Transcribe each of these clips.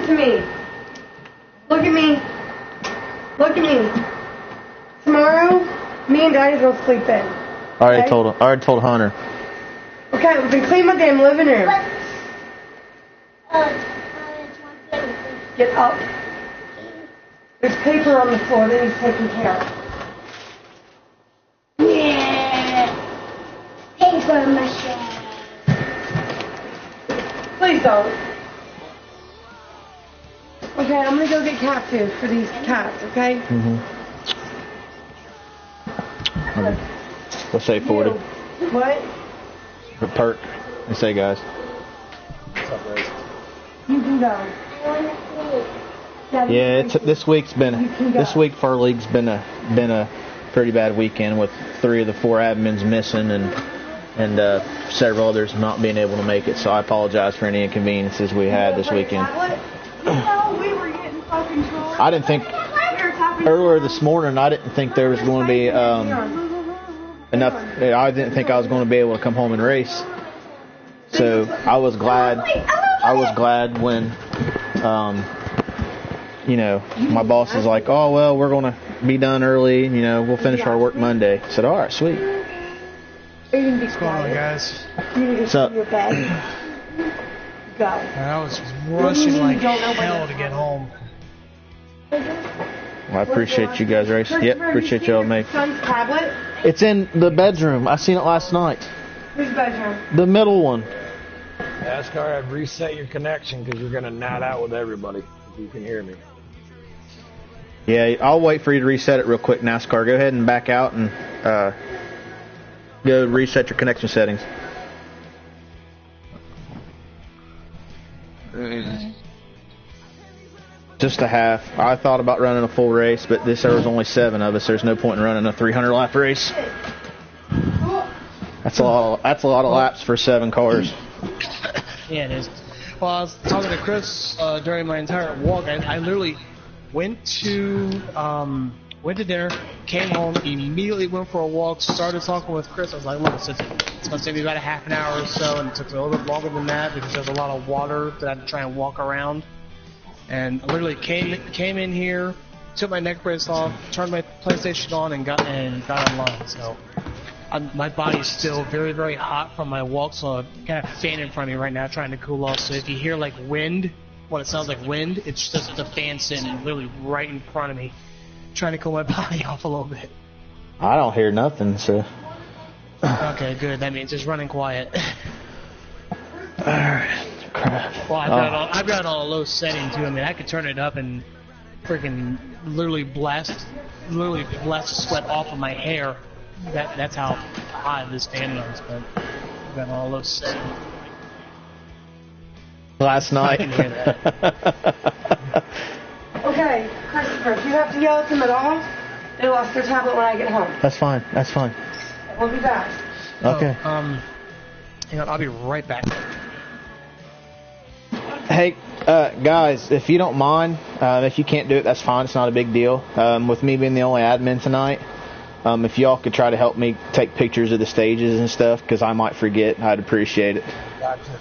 to me. Look at me. Look at me. Tomorrow, me and Daddy will sleep in. I already told Hunter. Okay, we can clean my damn living room. Get up. There's paper on the floor that he's taking care of. Yeah. Paper mache. Please don't. Okay, I'm gonna go get cat food for these cats, okay? Okay. We'll say 40. What? For perk. And say, guys. What's up, Rose? You can go. Yeah, this week for our league's been a pretty bad weekend with 3 of the 4 admins missing and several others not being able to make it. So I apologize for any inconveniences we had this weekend. We were getting fucking trolled. I didn't think earlier this morning. I didn't think there was going to be enough. I didn't think I was going to be able to come home and race. So I was glad. I was glad when, my boss is like, "Oh well, we're going to be done early. We'll finish our work Monday." I said, "All right, sweet." What's going on, guys? What's up? Go. I was rushing like hell to get home. Well, I appreciate you guys racing. Yep, appreciate y'all, mate. Son's tablet? It's in the bedroom. I seen it last night. Whose bedroom? The middle one. NASCAR, I've reset your connection because you're going to nod out with everybody if you can hear me. Yeah, I'll wait for you to reset it real quick, NASCAR. Go ahead and back out and go reset your connection settings. Just a half. I thought about running a full race, but there was only 7 of us. There's no point in running a 300-lap race. That's a lot of laps for 7 cars. Yeah, it is. Well, I was talking to Chris during my entire walk. I literally went to dinner, came home, immediately went for a walk, started talking with Chris. I was like, look, it's going to take me about a half an hour or so, and it took me a little bit longer than that because there's a lot of water that I had to try and walk around. And I literally came in here, took my neck brace off, turned my PlayStation on, and got online. So my body's still very, very hot from my walk, so I've got a fan in front of me right now trying to cool off. So if you hear like wind, what it sounds like wind, it's just the fan sitting literally right in front of me, trying to cool my body off a little bit. I don't hear nothing, so. Okay, good. That means it's running quiet. Alright. Crap. Well, I've got it on a low setting too. I mean, I could turn it up and freaking literally blast the sweat off of my hair. That's how high this fan runs. But I've got it on a low setting. Last night. I can hear that. Okay, Christopher, if you have to yell at them at all, they lost their tablet when I get home. That's fine. We'll be back. Okay. Hang on, I'll be right back. Hey, guys, if you don't mind, if you can't do it, that's fine. It's not a big deal. With me being the only admin tonight, if y'all could try to help me take pictures of the stages and stuff, because I might forget, I'd appreciate it. Gotcha.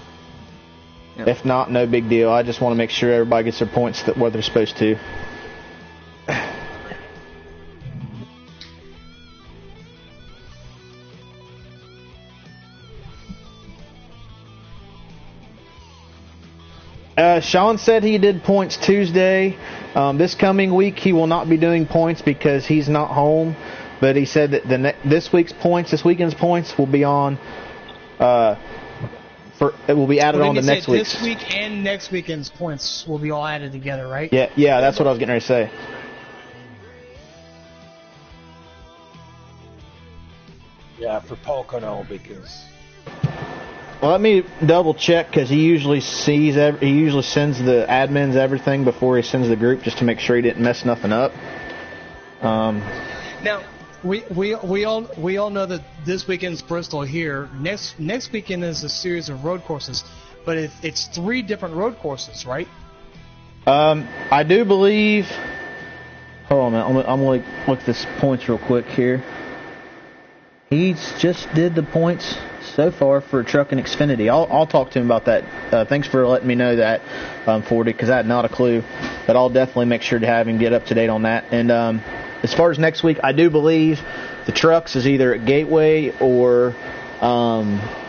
Yep. If not, no big deal. I just want to make sure everybody gets their points where they're supposed to. Sean said he did points Tuesday. This coming week he will not be doing points because he's not home. But he said that this weekend's points will be on. It will be added on to next week's. This week and next weekend's points will be all added together, right? Yeah, that's what I was getting ready to say. Yeah, for Pocono because. Well, let me double check because he usually sends the admins everything before he sends the group just to make sure he didn't mess nothing up. Now we all know that this weekend's Bristol here. Next weekend is a series of road courses, but it's 3 different road courses, right? I do believe. Hold on a minute. I'm gonna look at this points real quick here. He just did the points so far for Truck and Xfinity. I'll talk to him about that. Thanks for letting me know that, 40, because I had not a clue. But I'll definitely make sure to have him get up to date on that. And as far as next week, I do believe the Trucks is either at Gateway or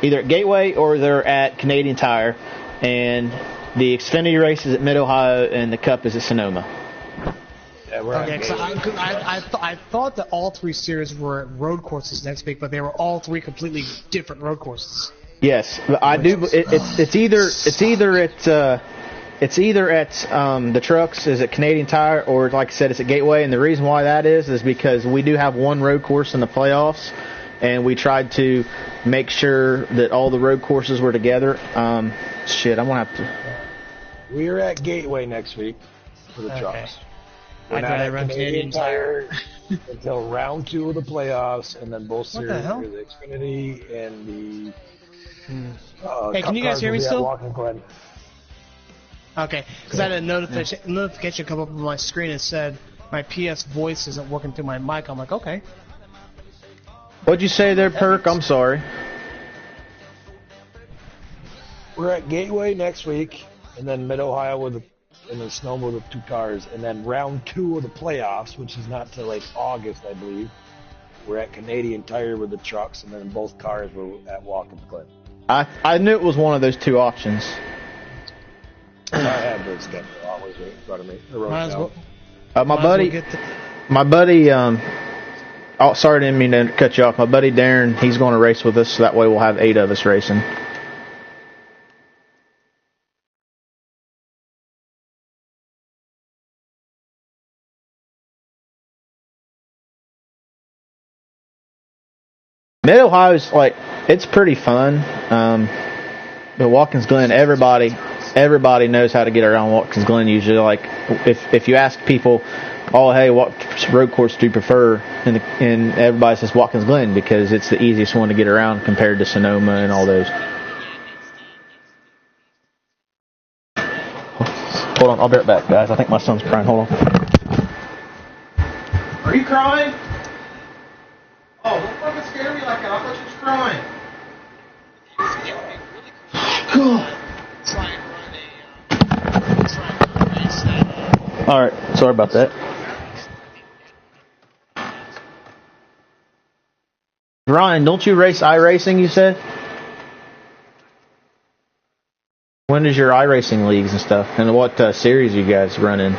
they're at Canadian Tire, and the Xfinity race is at Mid-Ohio, and the Cup is at Sonoma. Yeah, Okay, so I thought that all three series were at road courses next week, but they were all three completely different road courses. Yes, I do. It's either at the Trucks is at Canadian Tire, or like I said, it's at Gateway. And the reason why that is because we do have one road course in the playoffs, and we tried to make sure that all the road courses were together. I'm gonna have to. We're at Gateway next week for the Trucks. We're I'd not rather at run Canadian Tire until round 2 of the playoffs, and then both series, the Xfinity and the hey, can you guys hear me still? Walking Glen. Okay, because I had a notification come up on my screen and said my PS voice isn't working through my mic. I'm like, okay. What'd you say there, Perk? I'm sorry. We're at Gateway next week, and then Mid-Ohio and then Sonoma with 2 cars, and then round 2 of the playoffs, which is not till like August, I believe. We're at Canadian Tire with the Trucks, and then both cars were at Watkins Glen. I knew it was one of those 2 options. I have the schedule always right in front of me. My buddy. Oh, sorry, I didn't mean to cut you off. My buddy Darren, he's going to race with us, so that way we'll have 8 of us racing. Mid-Ohio is it's pretty fun. But Watkins Glen, everybody knows how to get around Watkins Glen usually. If you ask people, oh, hey, what road course do you prefer? And everybody says Watkins Glen because it's the easiest one to get around compared to Sonoma and all those. Hold on, I'll be right back, guys. I think my son's crying. Hold on. Are you crying? Oh, don't fucking scare me like that. I thought you was crying. All right, sorry about that. Ryan, don't you race iRacing, you said? When is your iRacing leagues and stuff? And what series you guys run in?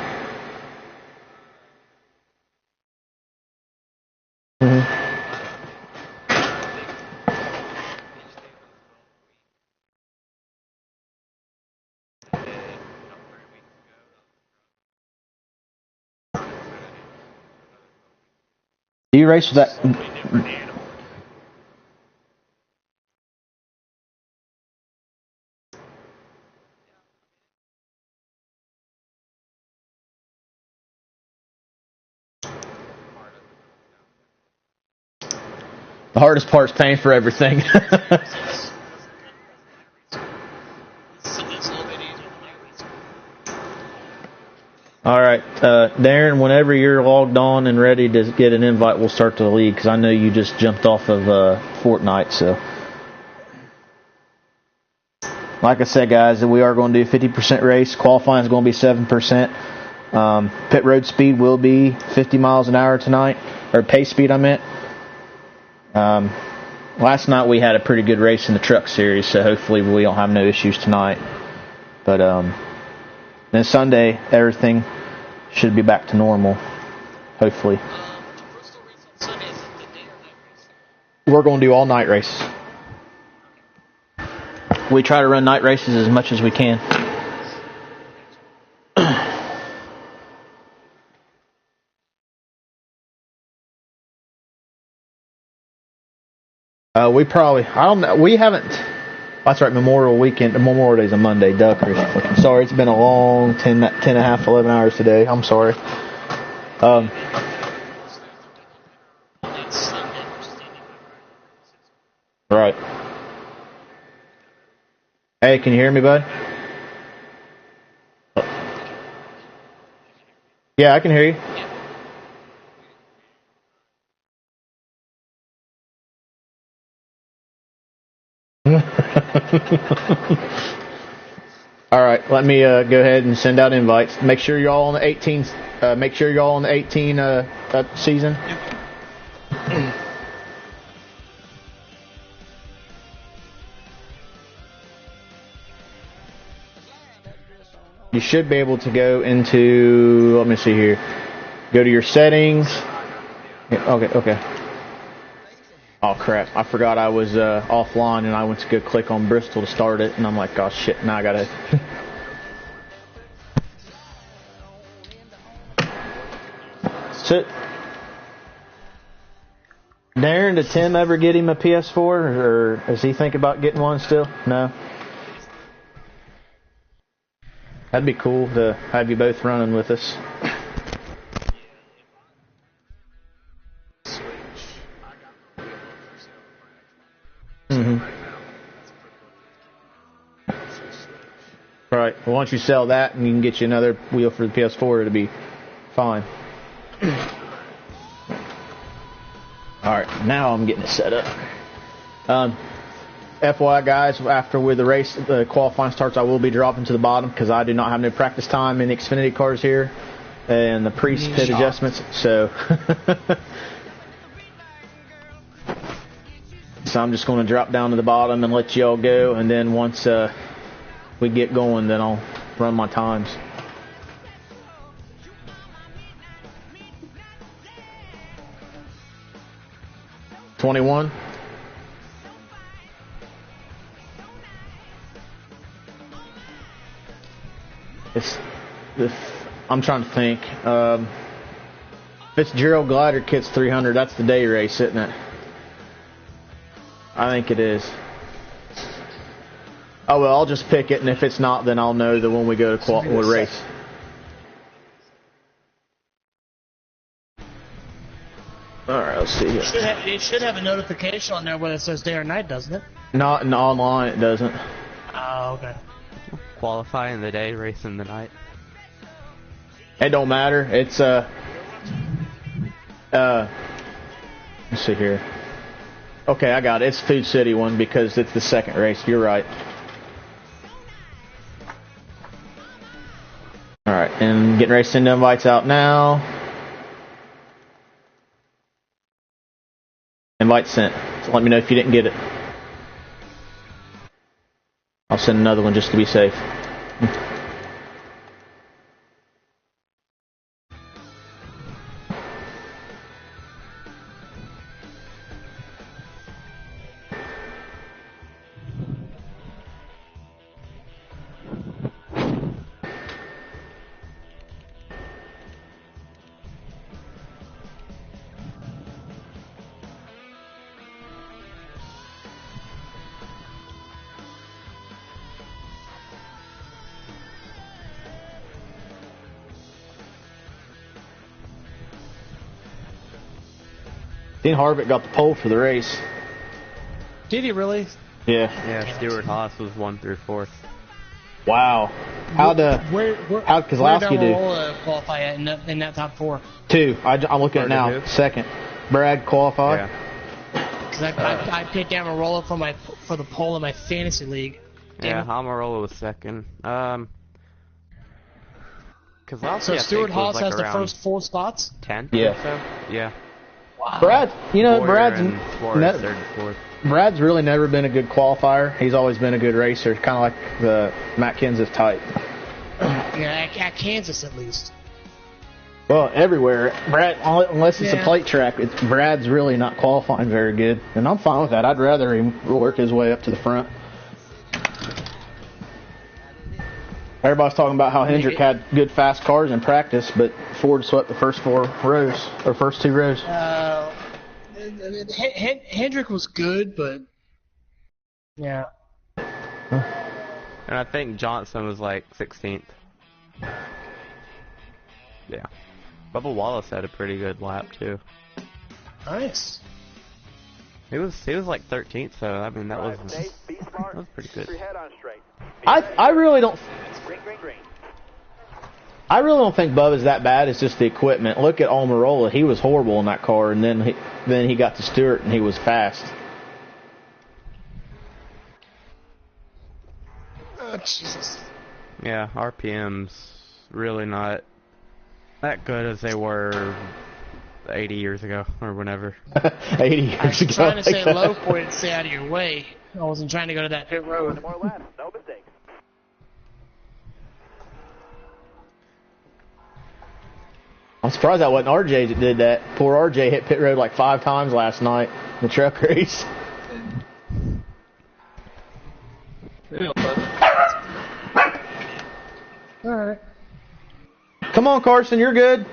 Do you race with that? The hardest part is paying for everything. All right, Darren, whenever you're logged on and ready to get an invite, we'll start the league, because I know you just jumped off of Fortnite. So, like I said, guys, we are going to do a 50% race. Qualifying is going to be 7%. Pit road speed will be 50 miles an hour tonight, or pace speed, I meant. Last night we had a pretty good race in the truck series, so hopefully we don't have no issues tonight. But then Sunday, everything should be back to normal, hopefully. We're going to do all night races. We try to run night races as much as we can. We probably, I don't know, we haven't, that's right, Memorial Day's a Monday, duh, Chris. Sorry, it's been a long 10 and a half, 11 hours today, I'm sorry. Right. Hey, can you hear me, bud? Yeah, I can hear you. All right, let me go ahead and send out invites. Make sure you're all on the 18. Make sure you're all on the 18 season. You should be able to go into. Let me see here. Go to your settings. Yeah, okay. Oh crap! I forgot I was offline, and I went to go click on Bristol to start it, and I'm like, oh shit! Now I gotta. So, Darren, did Tim ever get him a PS4, or is he thinking about getting one still? No. That'd be cool to have you both running with us. Right. Well, once you sell that and you can get you another wheel for the PS4, it'll be fine. Alright, now I'm getting it set up. FYI guys, after the qualifying starts, I will be dropping to the bottom because I do not have no practice time in the Xfinity cars here and the pre-pit adjustments. So I'm just going to drop down to the bottom and let y'all go, and then once we get going, then I'll run my times. $21. I'm trying to think. Fitzgerald Glider Kit's 300. That's the day race, isn't it? I think it is. Oh well, I'll just pick it, and if it's not, then I'll know that when we go to race. All right, let's see here. It should have a notification on there whether it says day or night, doesn't it? Not in online, it doesn't. Oh, okay. Qualify in the day, race in the night. It don't matter. It's let's see here. Okay, I got it. It's Food City one because it's the second race. You're right. All right, and getting ready to send the invites out now. Invite sent. So let me know if you didn't get it. I'll send another one just to be safe. Dean Harvick got the pole for the race. Did he really? Yeah. Yeah, Stuart Haas was 1 through 4th. Wow. How'd Kozlowski do? Qualify in that top 4? 2. I'm looking at it now. Second. Brad qualify. Yeah. Because I picked Amarola for the pole in my fantasy league. Yeah, Amarola was second. Kozlowski, so Stuart Haas has the first 4 spots? 10th. Yeah. Or so? Yeah. Wow. Brad's really never been a good qualifier. He's always been a good racer, kind of like the Matt Kenseth type. Yeah, at Kansas at least. Well, everywhere. Brad, unless it's a plate track, Brad's really not qualifying very good, and I'm fine with that. I'd rather him work his way up to the front. Everybody's talking about how Hendrick had good fast cars in practice, but Ford swept the first 2 rows. Hendrick was good, but yeah. And I think Johnson was like 16th. Yeah. Bubba Wallace had a pretty good lap too. Nice. He was like 13th, so I mean that was pretty good. I really don't. I really don't think Bubba's that bad. It's just the equipment. Look at Almirola. He was horrible in that car, and then he got to Stewart, and he was fast. Jesus. Yeah, RPM's really not that good as they were 80 years ago or whenever. 80 years I was ago. trying to say low for you to stay out of your way. I wasn't trying to go to that pit road. More laps, no mistakes. I'm surprised that wasn't RJ that did that. Poor RJ hit pit road like 5 times last night in the truck race. Alright. Come on, Carson, you're good.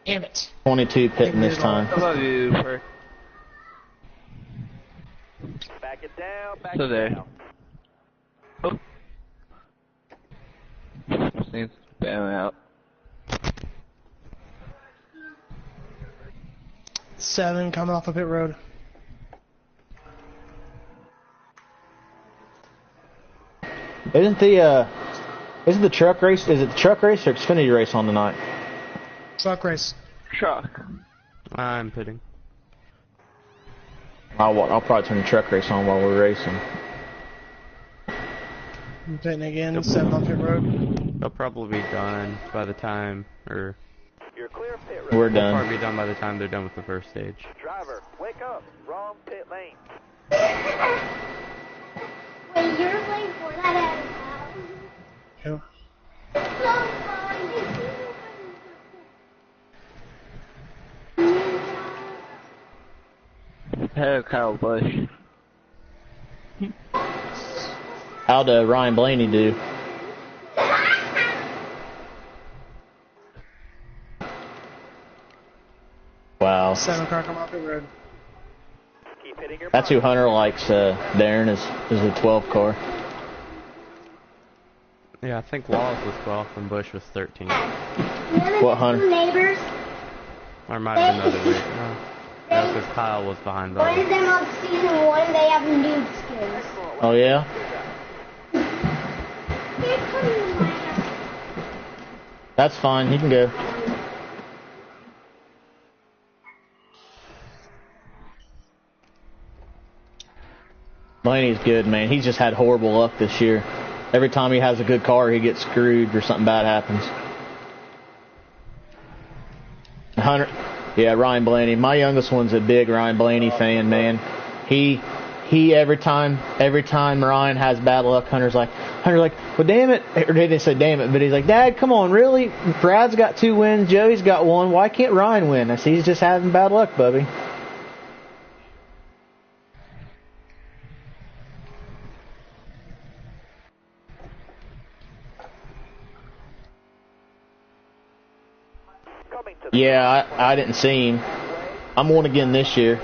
Damn it. 22 pitting this time. I love you, Perk. Back it down, back So it there. down. Oh. Seems bailing out. 7 coming off of pit road. Isn't the truck race? Is it the truck race or Xfinity race on tonight? Truck race. Truck. I'm pitting. I'll probably turn the truck race on while we're racing. I'm pitting again. 7 on pit road. They'll probably be done by the time, or You're clear of pit road. We're they'll done. probably be done by the time they're done with the first stage. Driver, wake up. Wrong pit lane. Wait, you're playing for that Yeah. Hello, Kyle Busch. How'd Ryan Blaney do? Wow. 7 car coming off pit road. Keep hitting your That's who mark. Hunter likes, Darren, is the 12 car. Yeah, I think Wallace was 12th and Bush was 13th. What, Hunter? Neighbors. Or it might have been the other way. No, because Kyle was behind One of Bubba. them on season 1, they have nude skins. Oh, yeah? They're coming to my house. That's fine. You can go. Blaney's good, man. He's just had horrible luck this year. Every time he has a good car, he gets screwed or something bad happens. Hunter, yeah, Ryan Blaney. My youngest one's a big Ryan Blaney fan, man. He every time Ryan has bad luck, Hunter's like, well, damn it. Or they didn't say damn it, but he's like, Dad, come on, really? Brad's got 2 wins, Joey's got 1. Why can't Ryan win? I said, he's just having bad luck, Bubby. Coming to the Yeah, I didn't see him. I'm 1 again this year.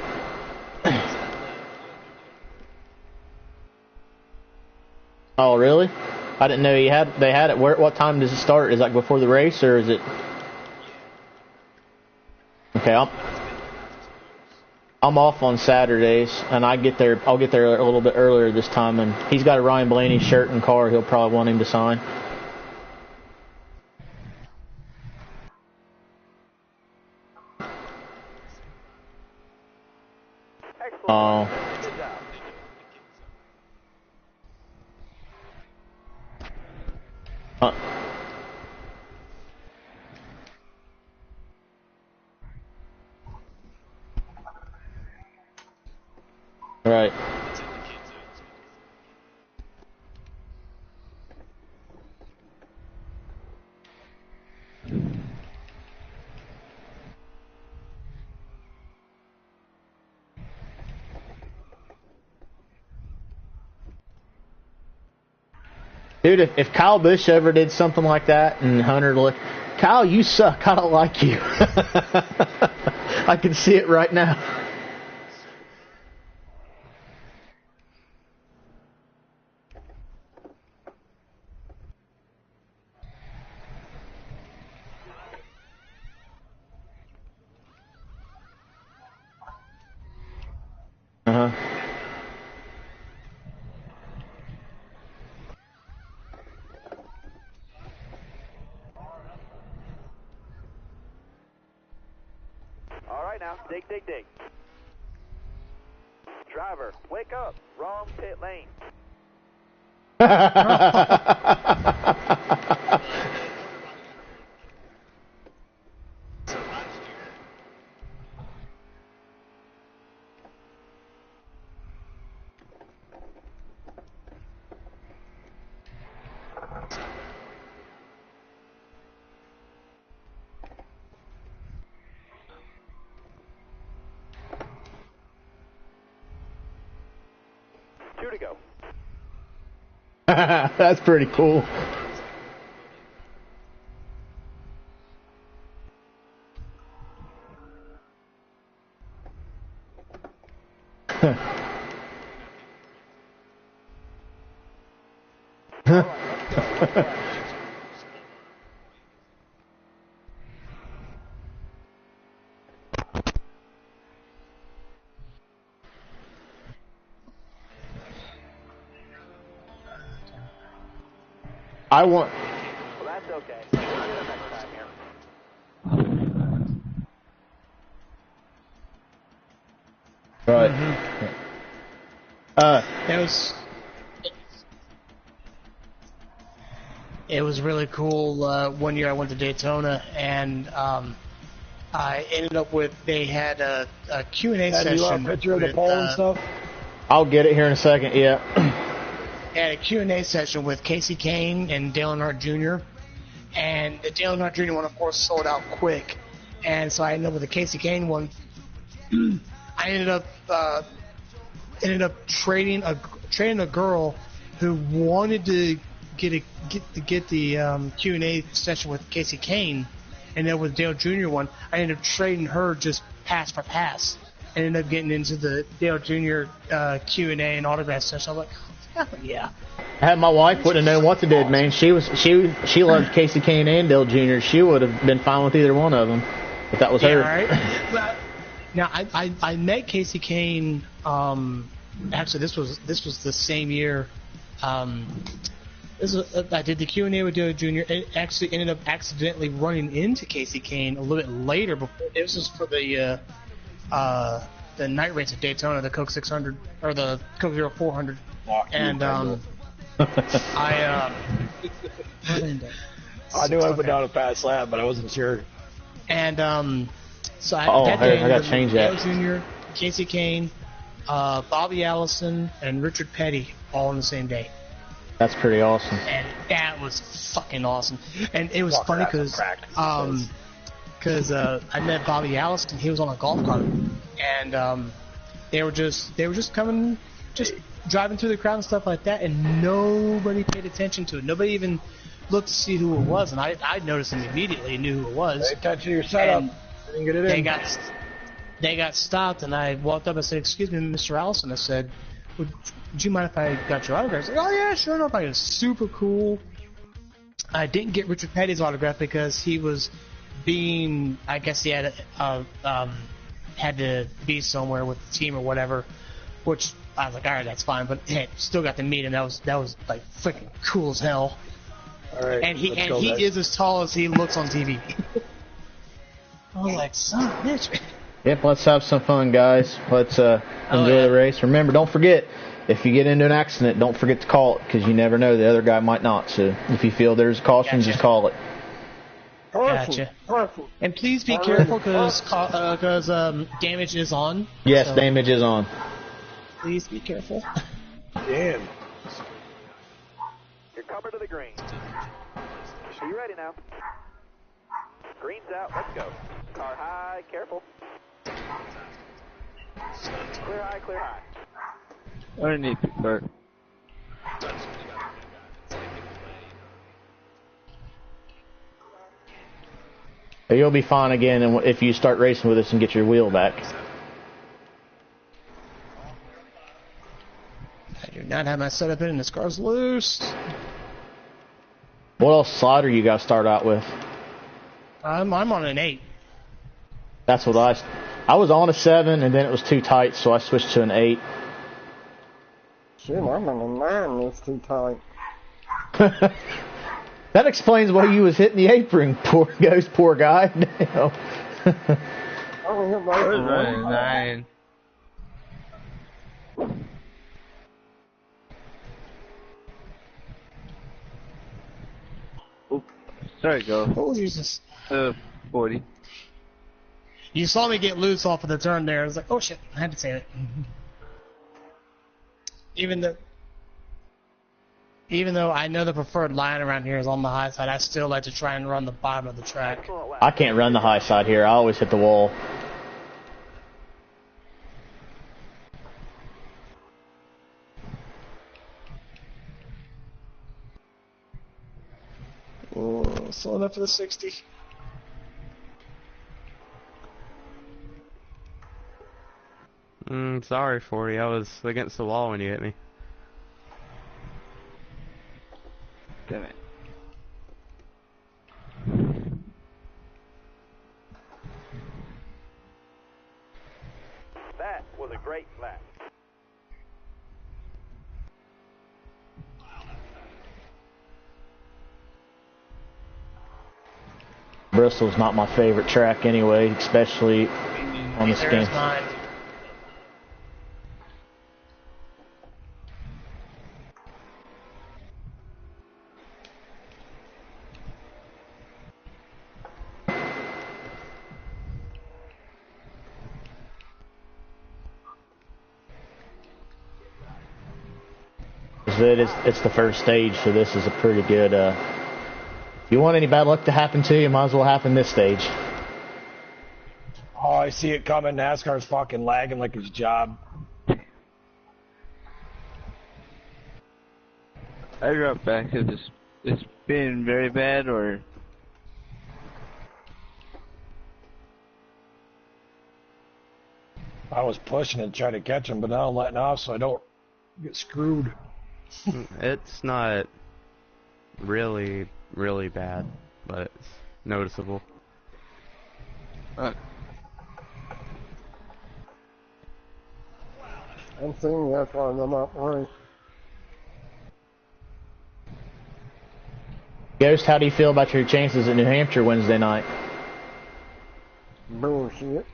Oh, really? I didn't know they had it. What time does it start? Is it like before the race, or is it? Okay, I'm off on Saturdays, and I'll get there a little bit earlier this time. And he's got a Ryan Blaney shirt and car. He'll probably want him to sign. excellent. Oh. Good job. Right. Dude, if Kyle Busch ever did something like that and Hunter looked, Kyle, you suck. I don't like you. I can see it right now. Uh-huh. All right now, dig, dig, dig. Driver, wake up. Wrong pit lane. Two to go. That's pretty cool. I want. Well, that's okay. We'll get it next time here. Right. It was really cool. One year I went to Daytona, and I ended up with, they had a Q&A session. You want a picture of the pole and stuff? I'll get it here in a second. Yeah. Had a Q&A session with Casey Kane and Dale Earnhardt Jr. And the Dale Earnhardt Jr. one, of course, sold out quick. And so I ended up with the Casey Kane one. I ended up trading a girl who wanted to get the Q&A session with Casey Kane, and then with Dale Jr. one, I ended up trading her just pass for pass. I ended up getting into the Dale Jr. Q&A and autograph session. I'm like, hell yeah. Had my wife wouldn't have known what to do, man. She loved Casey Kane and Dale Jr. She would have been fine with either one of them if that was her. Right. Well, now I met Casey Kane. Actually, this was the same year. I did the Q&A with Dale Jr. It actually ended up accidentally running into Casey Kane a little bit later. Before this was for the night race at Daytona, the Coke 600 or the Coke 0400, and I knew I went down a fast lap, but I wasn't sure. And so I got to change that. Dale Jr., Casey Kane, Bobby Allison, and Richard Petty all on the same day. That's pretty awesome. And that was fucking awesome. And it was funny because I met Bobby Allison. He was on a golf cart, and they were just driving through the crowd and stuff like that, and nobody paid attention to it. Nobody even looked to see who it was, and I noticed him immediately, knew who it was. Pay attention to your setup. Didn't get it in. They got stopped, and I walked up and said, "Excuse me, Mr. Allison." I said, would you mind if I got your autograph? He's like, "Oh yeah, sure, no problem." It was super cool. I didn't get Richard Petty's autograph because he was being, I guess he had to be somewhere with the team or whatever, which I was like, all right, that's fine. But hey, still got to meet him. That was like freaking cool as hell. All right, and he is as tall as he looks on TV. I was like, son of a bitch. Yep, let's have some fun, guys. Let's enjoy the race. Remember, don't forget, if you get into an accident, don't forget to call it, because you never know, the other guy might not. So if you feel there's caution, just call it. Gotcha. And please be careful, because damage is on. Yes, so damage is on. Please be careful. Damn. You're coming to the green. Are you ready now? Green's out. Let's go. Car high. Careful. Clear high. Clear high. Underneath the Bert. You'll be fine again if you start racing with us and get your wheel back. I do not have my setup in, and this car's loose. What else slider you got to start out with? I'm on an 8. That's what I was on a 7, and then it was too tight, so I switched to an 8. Shit, I'm on a 9. It's too tight. That explains why you was hitting the apron, poor guy. Damn. I was running 9. Oop. Sorry, go. Oh, Jesus. 40. You saw me get loose off of the turn there. I was like, oh shit, I had to save it. Even though I know the preferred line around here is on the high side, I still like to try and run the bottom of the track. I can't run the high side here. I always hit the wall. Oh, slow enough for the 60. Sorry, 40. I was against the wall when you hit me. Damn it. That was a great lap. Bristol's not my favorite track anyway, especially on the skin. Mine. It's the first stage, so this is a pretty good. If you want any bad luck to happen to you, might as well happen this stage. Oh, I see it coming. NASCAR's fucking lagging like his job. I dropped back because it's been very bad, or I was pushing and trying to catch him, but now I'm letting off so I don't get screwed. It's not really, really bad, but it's noticeable. I'm seeing that's why I'm not worried. Ghost, how do you feel about your chances at New Hampshire Wednesday night? Bullshit.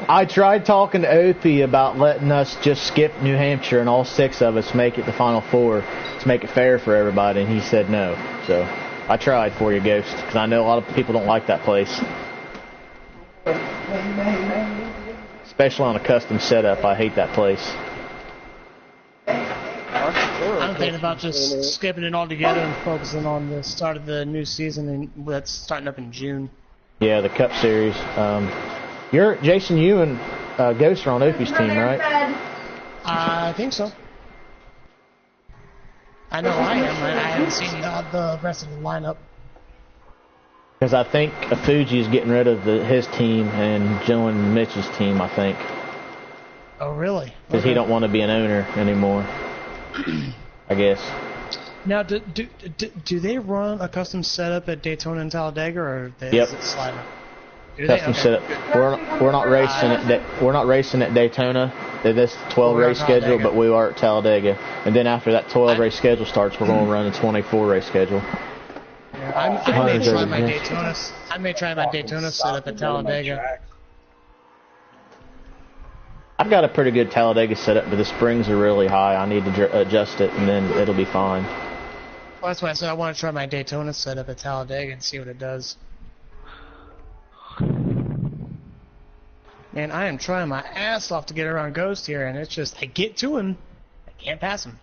I tried talking to Opie about letting us just skip New Hampshire and all 6 of us make it the Final Four to make it fair for everybody, and he said no. So I tried for you, Ghost, because I know a lot of people don't like that place. Especially on a custom setup, I hate that place. I'm thinking about just skipping it all together and focusing on the start of the new season, and that's starting up in June. Yeah, the Cup Series. Jason, you and Ghost are on Opie's team, right? I think so. I know I am. I haven't seen the rest of the lineup. Because I think Fuji's getting rid of his team and Joe and Mitch's team, I think. Oh, really? Because he don't want to be an owner anymore, I guess. Now, do they run a custom setup at Daytona and Talladega, or Yep. is it Slider? Custom setup. We're not racing we're not racing at Daytona. This 12 race schedule, but we are at Talladega. And then after that 12 race schedule starts, we're going to run a 24 race schedule. I may try my Daytona setup at Talladega. I've got a pretty good Talladega setup, but the springs are really high. I need to adjust it, and then it'll be fine. Well, that's why I said I want to try my Daytona setup at Talladega and see what it does. Man, I am trying my ass off to get around Ghost here, and it's just, I get to him, I can't pass him.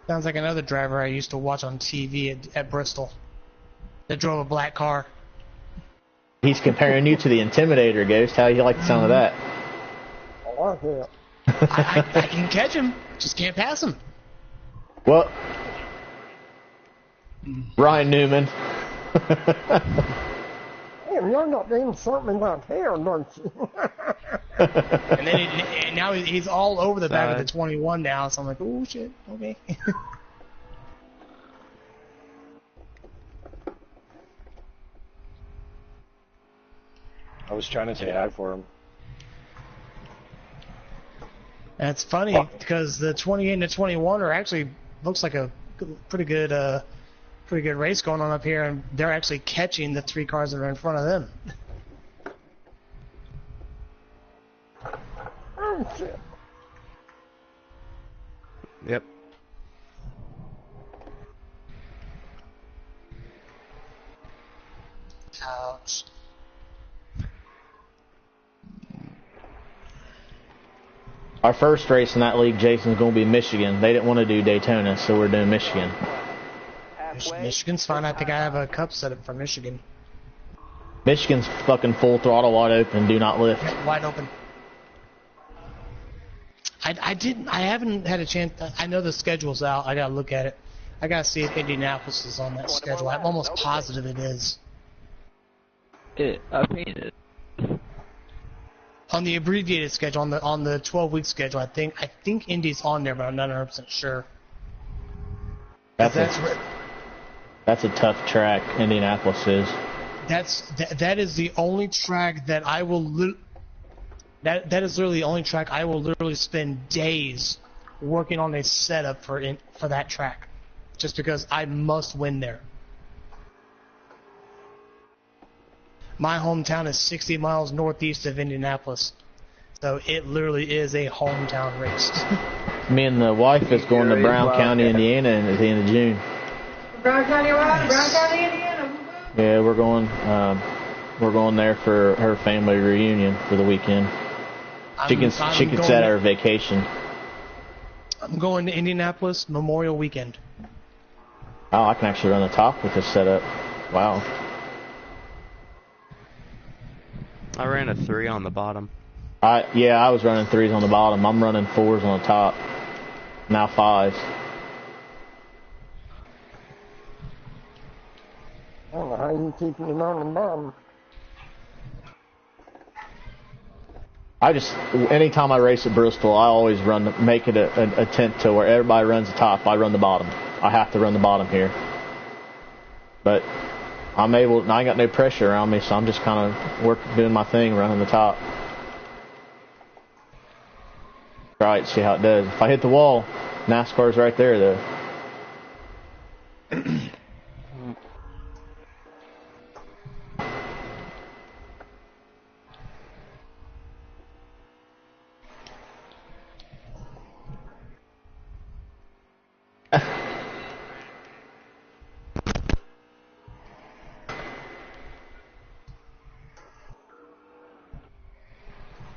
Sounds like another driver I used to watch on TV at Bristol that drove a black car. He's comparing you to the Intimidator, Ghost. How do you like the sound of that? I like it. I can catch him, just can't pass him. Well, Ryan Newman. Damn, you're not doing something about hair, don't you? And then and now he's all over the back of the 21 now, so I'm like, oh shit, okay. I was trying to say hi for him. And it's funny because the 28 and the 21 are actually looks like a pretty good race going on up here, and they're actually catching the 3 cars that are in front of them. Oh, shit. Yep. Ouch. Our first race in that league, Jason's going to be Michigan. They didn't want to do Daytona, so we're doing Michigan. Michigan's fine. I think I have a cup set up for Michigan. Michigan's fucking full throttle, wide open, do not lift. Wide open. I haven't had a chance. I know the schedule's out. I gotta look at it. I gotta see if Indianapolis is on that schedule. I'm almost positive it is. I mean it. On the abbreviated schedule, on the 12-week schedule, I think Indy's on there, but I'm not 100% sure. That's a tough track. Indianapolis is. That is the only track that I will. That is literally the only track I will literally spend days working on a setup for that track, just because I must win there. My hometown is 60 miles northeast of Indianapolis, so it literally is a hometown race. Me and the wife is going to Brown County, Indiana at the end of June. Brown County, what? Brown County, Indiana. Yeah, we're going there for her family reunion for the weekend. She can set her vacation. I'm going to Indianapolis Memorial Weekend. Oh, I can actually run the top with this setup. Wow. I ran a 3 on the bottom. I was running 3s on the bottom. I'm running 4s on the top. Now 5s. I don't know how you keeping it on the bottom. Anytime I race at Bristol, I always make it an attempt to where everybody runs the top, I run the bottom. I have to run the bottom here. But I ain't got no pressure around me, so I'm just kind of doing my thing, running the top. Right, see how it does. If I hit the wall, NASCAR's right there, though.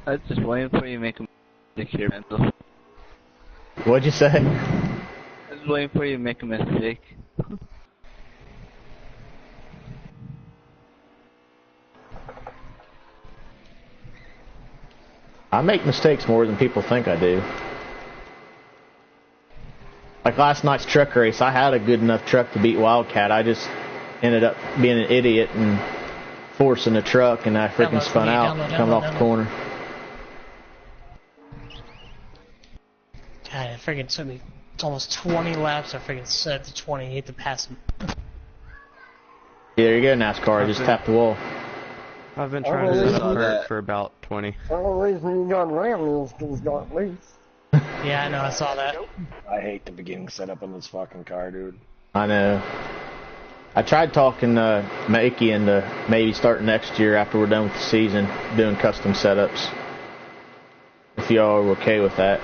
I was just waiting for you to make a mistake here, Mental. What'd you say? I was waiting for you to make a mistake. I make mistakes more than people think I do. Like last night's truck race, I had a good enough truck to beat Wildcat. I just ended up being an idiot and forcing the truck, and I freaking spun out coming off the corner. God, it freaking took me almost 20 laps. I freaking set to 28 to pass him. Yeah, there you go, NASCAR. I just tapped the wall. I've been trying to set up Kurt for about 20. The only reason you got around is because you got loose. Yeah, I know, I saw that. I hate the beginning setup on this fucking car, dude. I know. I tried talking Makey into maybe starting next year after we're done with the season, doing custom setups. If y'all are okay with that.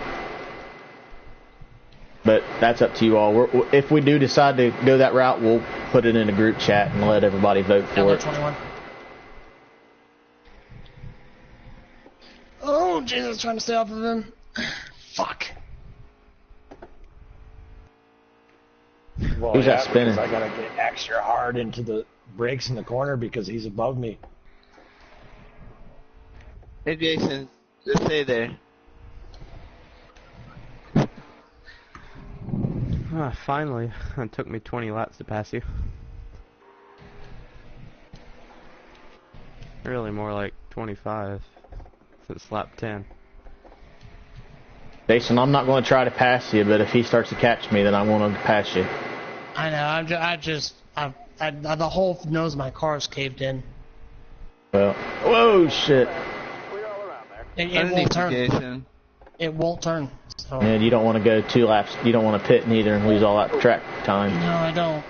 But that's up to you all. If we do decide to go that route, we'll put it in a group chat and let everybody vote for it. 21. Oh, Jesus, trying to stay off of him. Fuck. Well, Who's that spinning? I gotta get extra hard into the brakes in the corner because he's above me. Hey Jason, just stay there. Finally, it took me 20 laps to pass you. Really more like 25 since lap 10. Jason, I'm not going to try to pass you, but if he starts to catch me, then I'm going to pass you. I know, the whole nose of my car's caved in. Well, whoa, shit. It won't turn. Jason. It won't turn. So. And you don't want to go 2 laps. You don't want to pit neither and lose all that track time. No, I don't.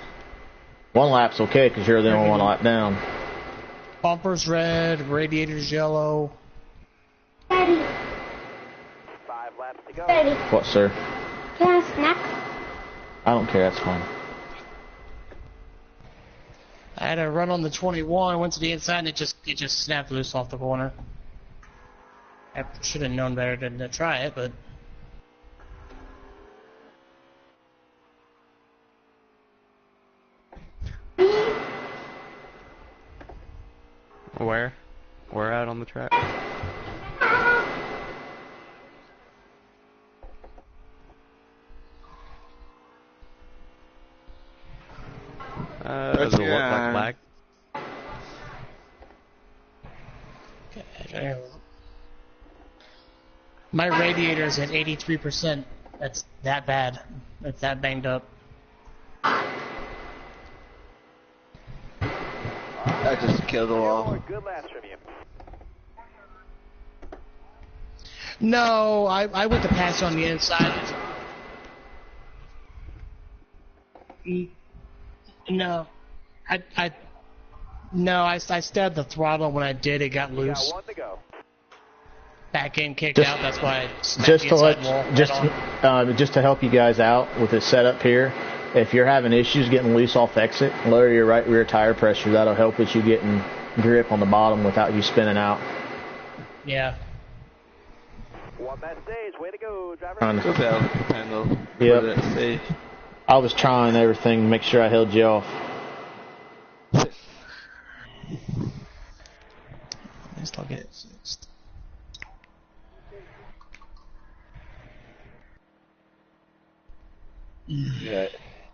1 lap's okay because you're the only 1 lap down. Bumper's red, radiator's yellow. Daddy. to go. Ready. What, sir? Can I have a snack? I don't care. That's fine. I had a run on the 21, went to the inside, and it just snapped loose off the corner. I should have known better than to try it, but Where? Where at on the track? Does it look like lag? my radiator's at 83%. That's that bad. That's that banged up. I just killed a wall. Good last from you. No, I went to pass on the inside. No, I stabbed the throttle. When I did, it got loose. Got one to go. Back end kicked out. That's why I snapped Just the to inside let, wall just to help you guys out with this setup here. If you're having issues getting loose off exit, lower your right rear tire pressure. That'll help with you getting grip on the bottom without you spinning out. Yeah. One that stays. Way to go, driver. Good bell, Pendle. Yep. Safe. I was trying everything to make sure I held you off. At least I'll get it fixed. Yeah.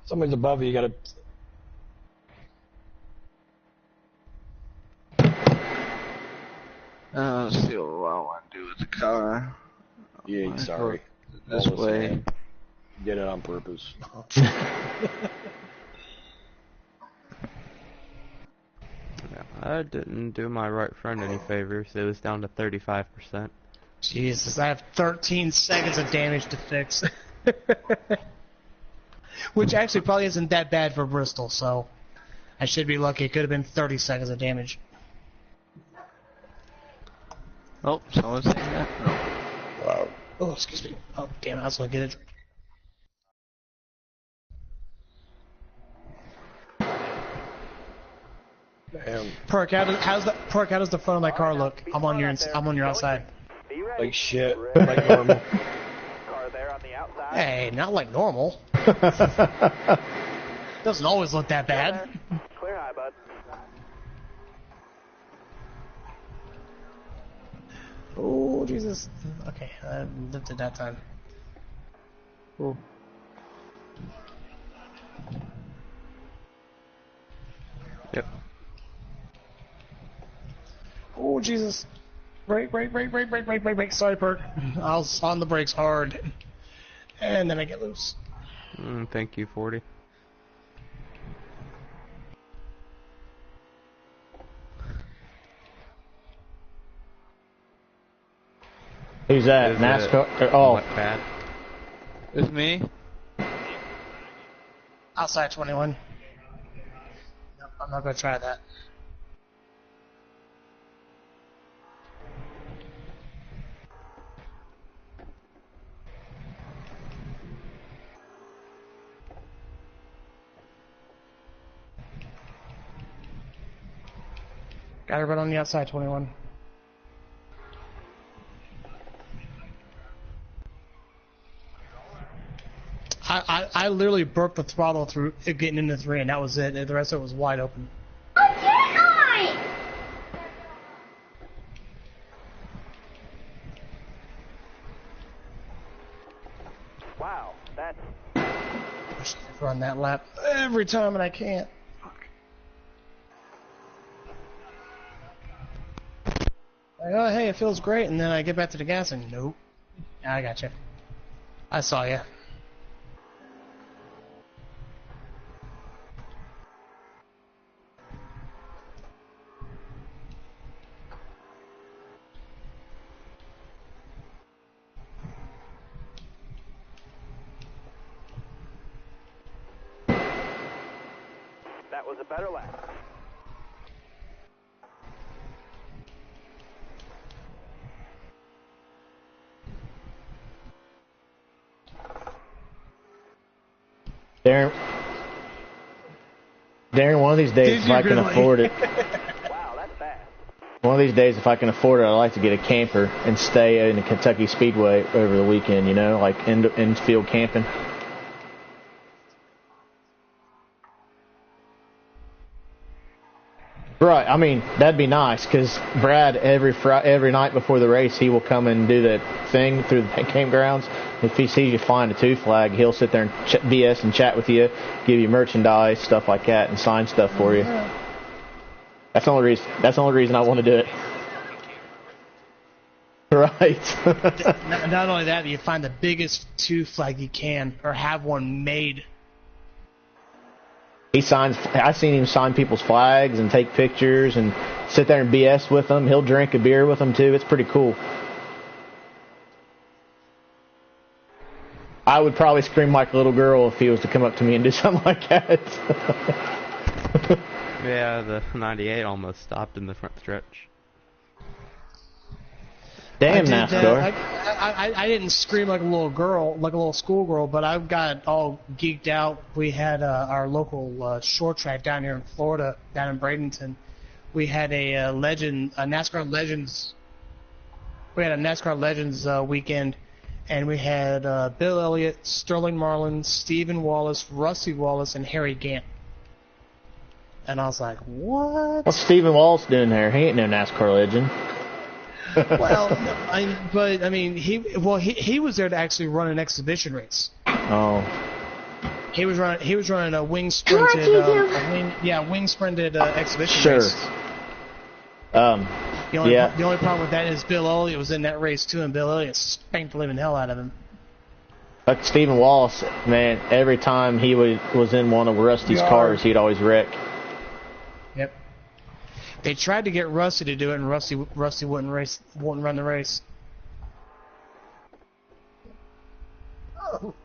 Somebody's above you. You gotta. Let's see what I want to do with the car. Yeah, sorry. This All the way. same. Did it on purpose. Yeah, I didn't do my right front any favors. It was down to 35%. Jesus, I have 13 seconds of damage to fix. Which actually probably isn't that bad for Bristol, so I should be lucky. It could have been 30 seconds of damage. Oh, someone's saying that. Wow. Oh, excuse me. Oh, damn it, I was going to get it. Damn. Perk, how does the front of my car look? I'm on your outside. Be ready. Like shit. Like normal. Car there on the outside. Hey, not like normal. Doesn't always look that bad. Clear high, bud. Oh, Jesus. Okay, I lived it that time. Cool. Yep. Oh, Jesus. Brake. Sorry, Perk. I was on the brakes hard. And then I get loose. Thank you, 40. Who's that? Is NASCAR? Oh, bad. It's me. Outside 21. Nope, I'm not going to try that. Got it right on the outside 21. I literally burped the throttle through it getting into 3, and that was it. The rest of it was wide open. Wow, that's Wish I could run that lap every time, and I can't. Like, oh, hey, it feels great, and then I get back to the gas, and nope. I got you. I saw you. that was a better lap. Darren, one of these days, if I can afford it, Wow, that's fast. one of these days, if I can afford it, I'd like to get a camper and stay in the Kentucky Speedway over the weekend, you know, like infield camping. Right, I mean, that'd be nice, because Brad, every night before the race, he will come and do that thing through the campgrounds. If he sees you flying a 2 flag, he'll sit there and BS and chat with you, give you merchandise, stuff like that, and sign stuff for you. That's the only reason I want to do it. Right. Not only that, but you find the biggest 2 flag you can, or have one made. I've seen him sign people's flags and take pictures and sit there and BS with them. He'll drink a beer with them too. It's pretty cool. I would probably scream like a little girl if he was to come up to me and do something like that. Yeah, the 98 almost stopped in the front stretch. Damn, NASCAR. I didn't scream like a little girl, like a little schoolgirl, but I got all geeked out. We had our local short track down here in Florida, down in Bradenton. We had a NASCAR Legends. We had a NASCAR Legends weekend, and we had Bill Elliott, Sterling Marlin, Stephen Wallace, Rusty Wallace, and Harry Gant. And I was like, what? What's Stephen Wallace doing there? He ain't no NASCAR legend. Well, he was there to actually run an exhibition race. Oh. He was running a wing sprinted exhibition race. The only problem with that is Bill Elliott was in that race too, and Bill Elliott spanked the living hell out of him. Like Stephen Wallace, man, every time he was in one of Rusty's cars, he'd always wreck. Yep. They tried to get Rusty to do it, and Rusty wouldn't run the race.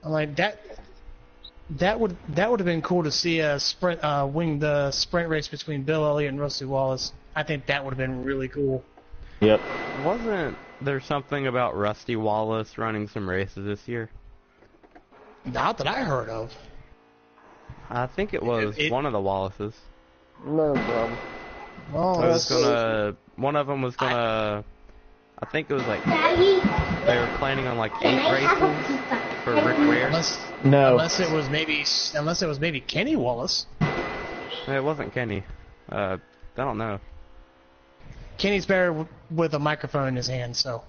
I'm like, that would have been cool to see a sprint wing the sprint race between Bill Elliott and Rusty Wallace. I think that would have been really cool. Yep. Wasn't there something about Rusty Wallace running some races this year? Not that I heard of. I think it was one of the Wallaces. No problem. Oh, one of them was gonna. I think it was like they were planning on like 8 races for Rick Ware. Unless it was maybe Kenny Wallace. It wasn't Kenny. I don't know. Kenny's better with a microphone in his hand, so.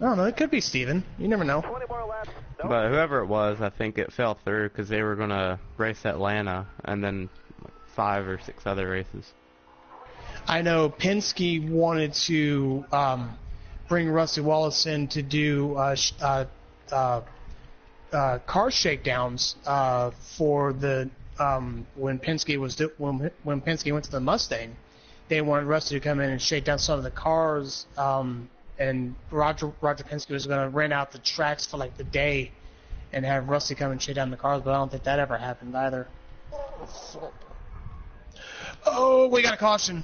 I don't know. It could be Steven. You never know. 20 more laps. Nope. But whoever it was, I think it fell through because they were gonna race Atlanta and then 5 or 6 other races. I know Penske wanted to bring Rusty Wallace in to do car shakedowns for the when Penske when Penske went to the Mustang. They wanted Rusty to come in and shake down some of the cars. And Roger Penske was going to rent out the tracks for like the day and have Rusty come and shake down the cars, but I don't think that ever happened either. Oh, we got a caution.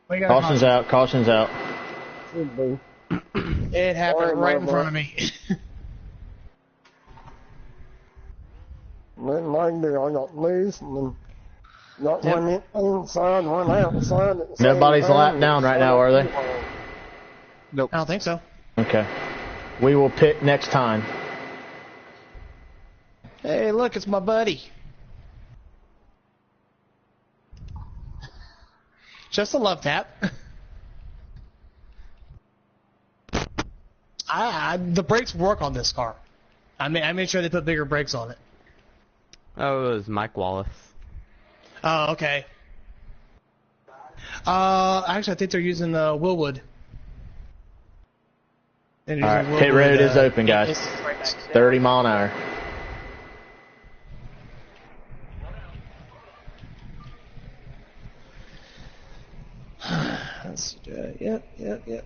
Caution's out. Caution's out. It happened right in front of me. Mine do. I got loose and then got one inside, one outside. Nobody's lap down right now, are they? Nope. I don't think so. Okay. We will pit next time. Hey, look, it's my buddy. Just a love tap. The brakes work on this car. I made sure they put bigger brakes on it. Oh, it was Mike Wallace. Oh, okay. Actually, I think they're using Willwood. Alright, pit road is open, guys. 30 mile an hour. Let's yep.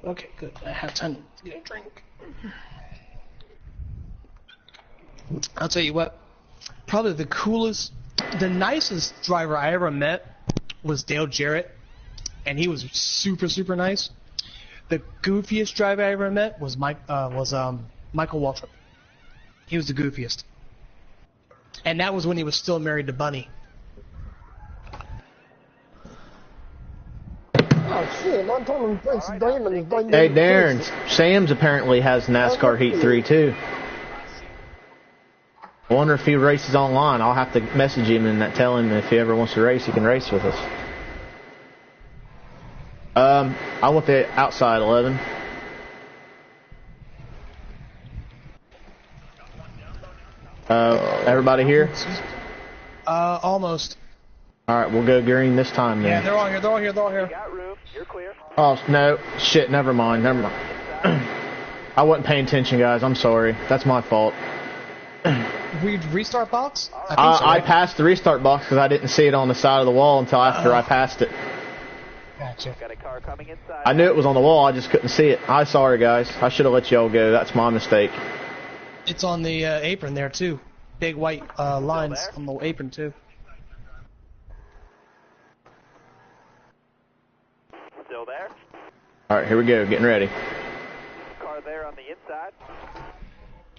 Okay, good. I have time to get a drink. I'll tell you what. Probably the nicest driver I ever met was Dale Jarrett, and he was super, super nice. The goofiest driver I ever met was Michael Waltrip. He was the goofiest. And that was when he was still married to Bunny. Oh shit, I told him Prince Damon is dating Hey, the Darren, princess. Sam's apparently has NASCAR Heat 3 too. I wonder if he races online. I'll have to message him and tell him if he ever wants to race, he can race with us. I want the outside 11. Everybody here? Almost. Alright, we'll go green this time Yeah, then. they're all here, they're all here, they're all here. Got room. You're clear. Oh, no. Shit, never mind. I wasn't paying attention, guys. I'm sorry. That's my fault. We restart box? I think so, I right? passed the restart box because I didn't see it on the side of the wall until after I passed it. Gotcha. Got a car coming inside. I knew it was on the wall, I just couldn't see it. I'm sorry, guys. I should have let y'all go. That's my mistake. It's on the apron there, too. Big white lines there? on the apron, too. Still there. Alright, here we go. Getting ready. Car there on the inside.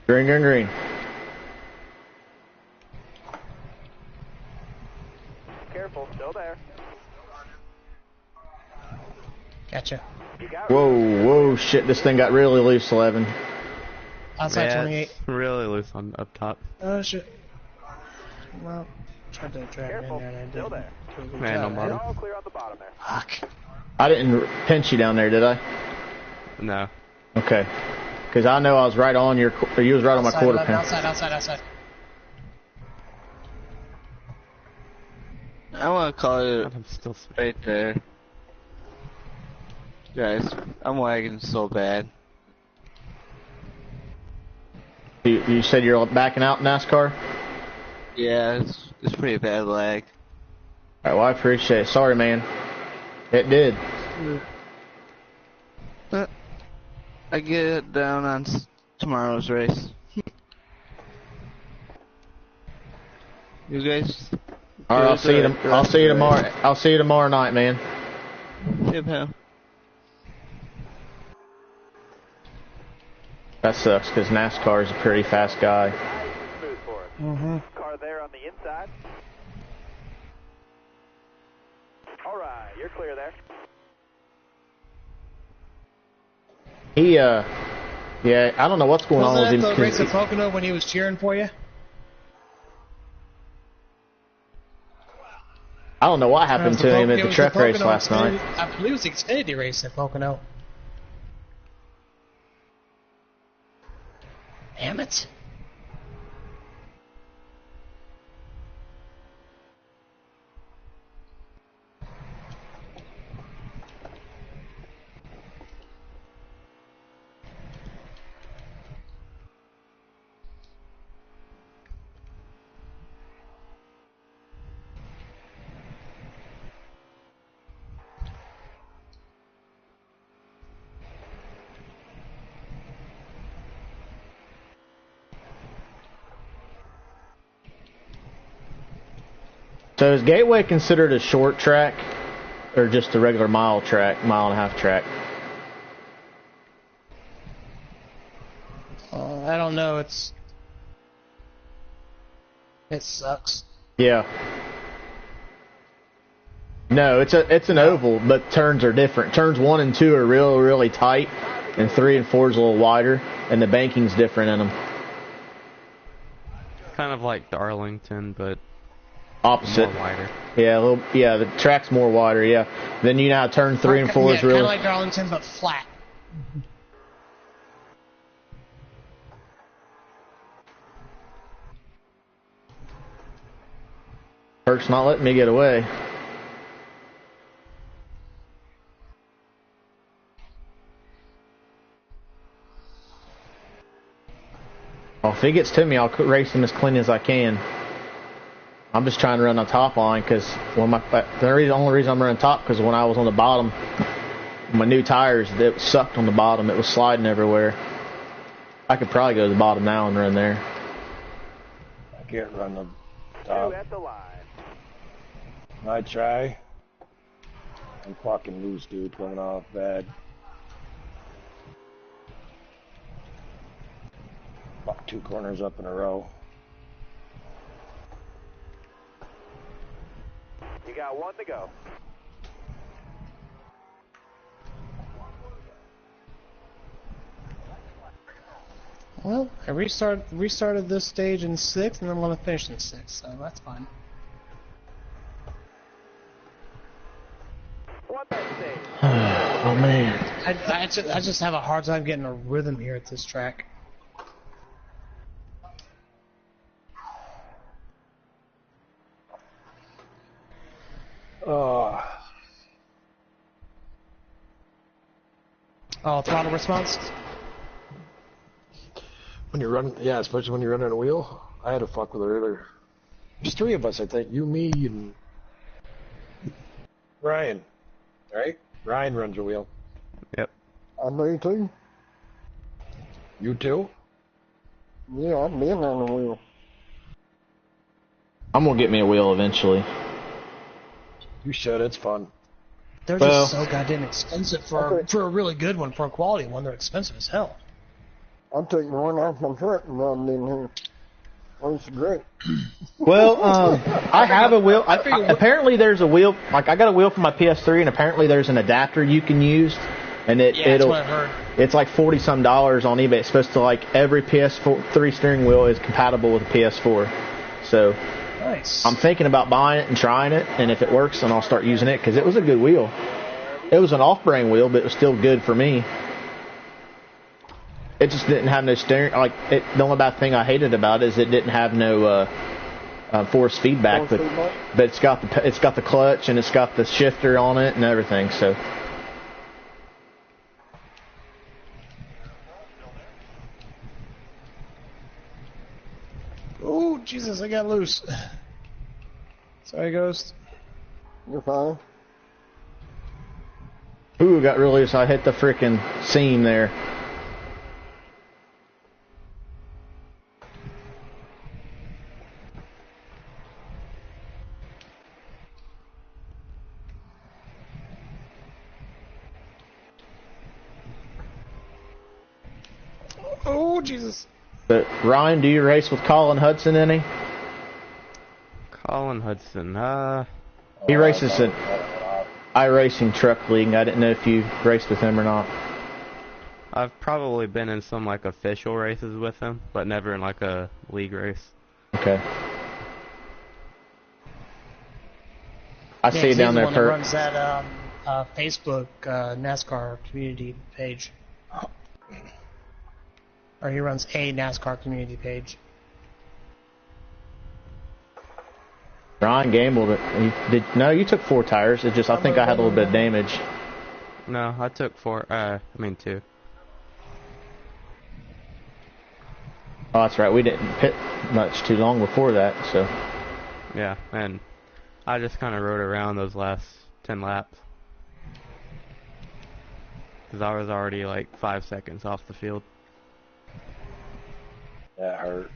Green, green, green. Careful. Still there. Gotcha. You got Whoa, whoa, shit. This thing got really loose, 11. Outside Yeah, 28. it's really loose on up top. Oh, shit. Well, tried to drag it in Careful. there and I Still didn't. there. Good Man, job, on bottom. All clear on the bottom there. Fuck. I didn't pinch you down there, did I? No. Okay. Because I know I was right on your, or you was right on my Outside, quarter 11, pin. outside. I want to call it I'm still right there. Guys, I'm lagging so bad. You said you're backing out NASCAR? Yeah, it's pretty bad lag. Alright, well, I appreciate it. Sorry, man. It did. But I get it down on tomorrow's race. You guys. Alright, I'll see you. I'll see you tomorrow. I'll see you tomorrow night, man. Yep, hell. That sucks because NASCAR is a pretty fast guy. Nice and smooth for us. Mm-hmm. Car there on the inside. All right. You're clear there. Yeah, I don't know what's going on with him. Wasn't that the race 'cause at Pocono when he was cheering for you? I don't know what happened to him at It the was truck race Pocono last night. I believe it was the Xfinity race at Pocono. Damn it. So is Gateway considered a short track, or just a regular mile and a half track? I don't know. It sucks. Yeah. No, it's an oval, but turns are different. Turns 1 and 2 are really tight, and 3 and 4 is a little wider, and the banking's different in them. Kind of like the Arlington, but Opposite. more wider. Yeah, the track's more wider. Yeah. Then you now turn 3 and 4 yeah, is kind really. of like Darlington, but flat. Perk's not letting me get away. Well, if he gets to me, I'll race him as clean as I can. I'm just trying to run on top line because the only reason I'm running top because when I was on the bottom, my new tires, it sucked on the bottom. It was sliding everywhere. I could probably go to the bottom now and run there. I can't run the Two top. at the line. I try. I'm fucking loose, dude, coming off bad. Fuck. 2 corners up in a row. You got 1 to go. Well, I restarted this stage in 6th, and I'm going to finish in 6th, so that's fine. Oh man. I just have a hard time getting a rhythm here at this track. Oh, throttle response? When you run, yeah, especially when you run on a wheel. I had to fuck with it earlier. There's 3 of us, I think. You, me, and Ryan. Right? Ryan runs a wheel. Yep. I do too. You too? Yeah, I've been on the wheel. I'm gonna get me a wheel eventually. You should. It's fun. They're just so goddamn expensive for a really good one, for a quality one. They're expensive as hell. I took one off my truck and run in here. Oh, it's great. Well, I have a wheel. Apparently, there's a wheel. Like I got a wheel for my PS3, and apparently there's an adapter you can use, and that's what I heard. It's like $40-some on eBay. It's supposed to like every PS3 steering wheel is compatible with a PS4. So nice. I'm thinking about buying it and trying it, and if it works, then I'll start using it because it was a good wheel. It was an off-brand wheel, but it was still good for me. It just didn't have no steering. The only bad thing I hated about it is it didn't have no force feedback. But it's got the clutch and it's got the shifter on it and everything. So. Oh Jesus! I got loose. Sorry, Ghost. You're fine. Ooh, got real loose. I hit the freaking seam there. Oh, Jesus. But, Ryan, do you race with Colin Hudson any? Colin Hudson, He races in iRacing Truck League. I didn't know if you raced with him or not. I've probably been in some, like, official races with him, but never in, like, a league race. Okay. I see you down there, Kurt. He runs that Facebook NASCAR community page. Or he runs a NASCAR community page. Ryan gambled it. No, you took 4 tires. It just I think I had a little bit of damage. No, I took 2. Oh, that's right. We didn't pit much too long before that, so. Yeah, and I just kind of rode around those last 10 laps. Because I was already like 5 seconds off the field. That hurt.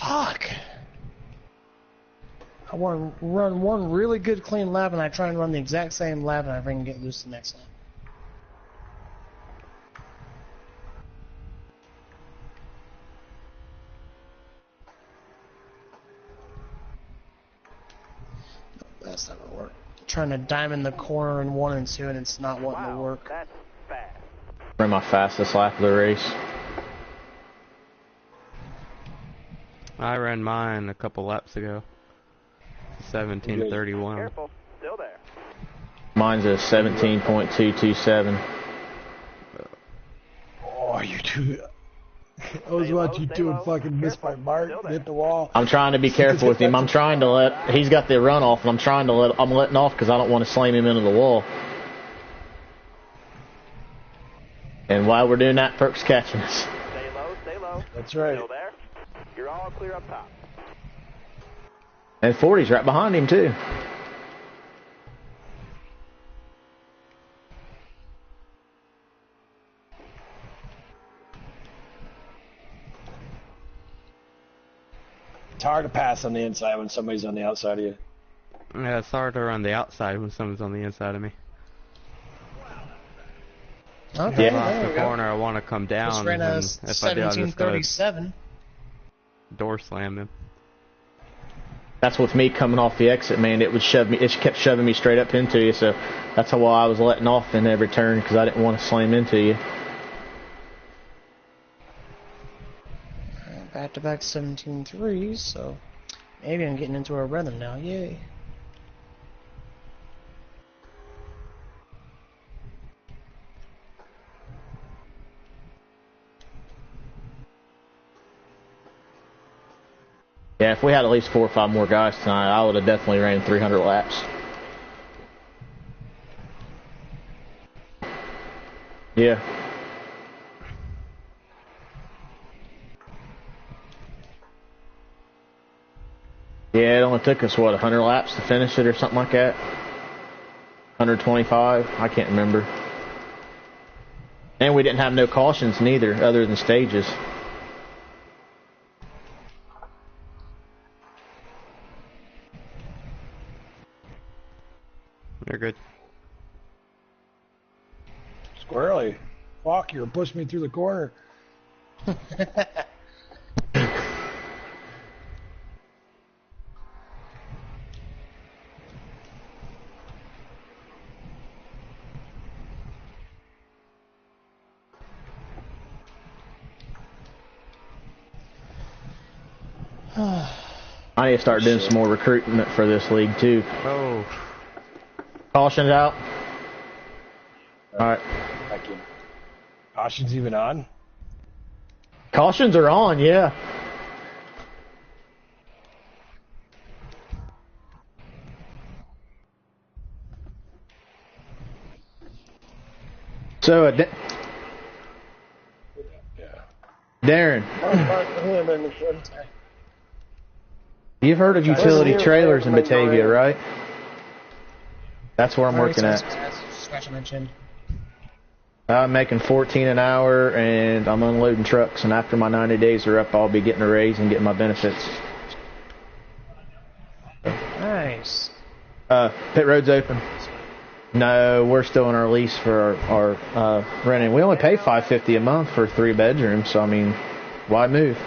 Fuck! I want to run one really good clean lap, and I try and run the exact same lap, and I freaking get loose the next lap. That's not gonna work. Trying to diamond the corner in 1 and 2, and it's not wanting to work. That's fast. Ran my fastest lap of the race. I ran mine a couple laps ago. 17:31. Careful, still there. Mine's a 17.227. Oh, you two. I was watching you two and fucking miss my mark and hit the wall. I'm trying to be careful with him. I'm trying to let. He's got the run off, and I'm letting off because I don't want to slam him into the wall. And while we're doing that, Perk's catching us. Stay low, stay low. That's right. Still there. You're all clear up top. And 40's right behind him, too. It's hard to pass on the inside when somebody's on the outside of you. Yeah, it's hard to run the outside when someone's on the inside of me. Okay, If I there off we the go. corner, I want to come down. Just ran a And if I do, I'm just going to 1737. door slam him. That's with me coming off the exit, man. It would shove me. It kept shoving me straight up into you. So that's why I was letting off in every turn because I didn't want to slam into you. Back-to-back 17-3s, so maybe I'm getting into a rhythm now. Yay. Yeah, if we had at least 4 or 5 more guys tonight, I would have definitely ran 300 laps. Yeah. Yeah, it only took us, what, 100 laps to finish it or something like that? 125? I can't remember. And we didn't have no cautions neither, other than stages. You're good. Squirrely. Fuck, you're pushing me through the corner. I need to start doing some more recruitment for this league, too. Oh. Caution's out. Alright. Thank you. Caution's even on? Cautions are on, yeah. So, Darren, you've heard of utility trailers in Batavia, right? That's where I'm working at. Scratching my chin. I'm making $14 an hour, and I'm unloading trucks. And after my 90 days are up, I'll be getting a raise and getting my benefits. Nice. Pit road's open. No, we're still in our lease for our renting. We only pay $550 a month for 3 bedrooms, so I mean, why move?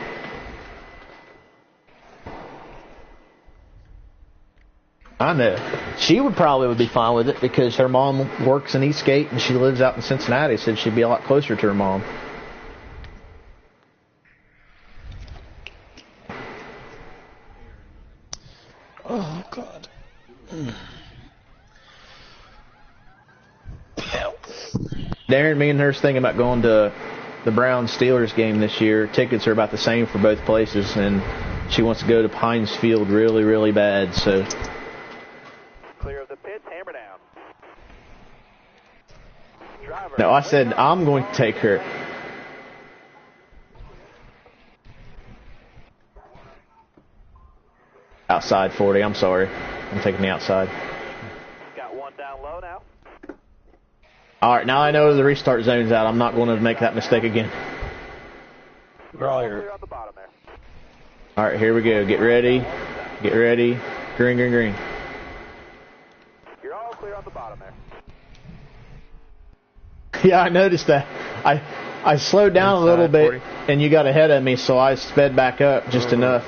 I know. She would be fine with it because her mom works in Eastgate and she lives out in Cincinnati. Said she'd be a lot closer to her mom. Oh, God. Darren, me and her's thinking about going to the Browns-Steelers game this year. Tickets are about the same for both places, and she wants to go to Pines Field really, really bad. So. Clear of the pits, hammer down. Driver, No, I said I'm going to take her. Outside 40, I'm sorry. I'm taking the outside. got one down low now. Alright, now I know the restart zone's out. I'm not going to make that mistake again. We're all here. Clear on the bottom there. Alright, here we go. Get ready. Get ready. Green, green, green. You're all clear on the bottom there. Yeah, I noticed that. I slowed down a little bit, 40. and you got ahead of me, so I sped back up just enough.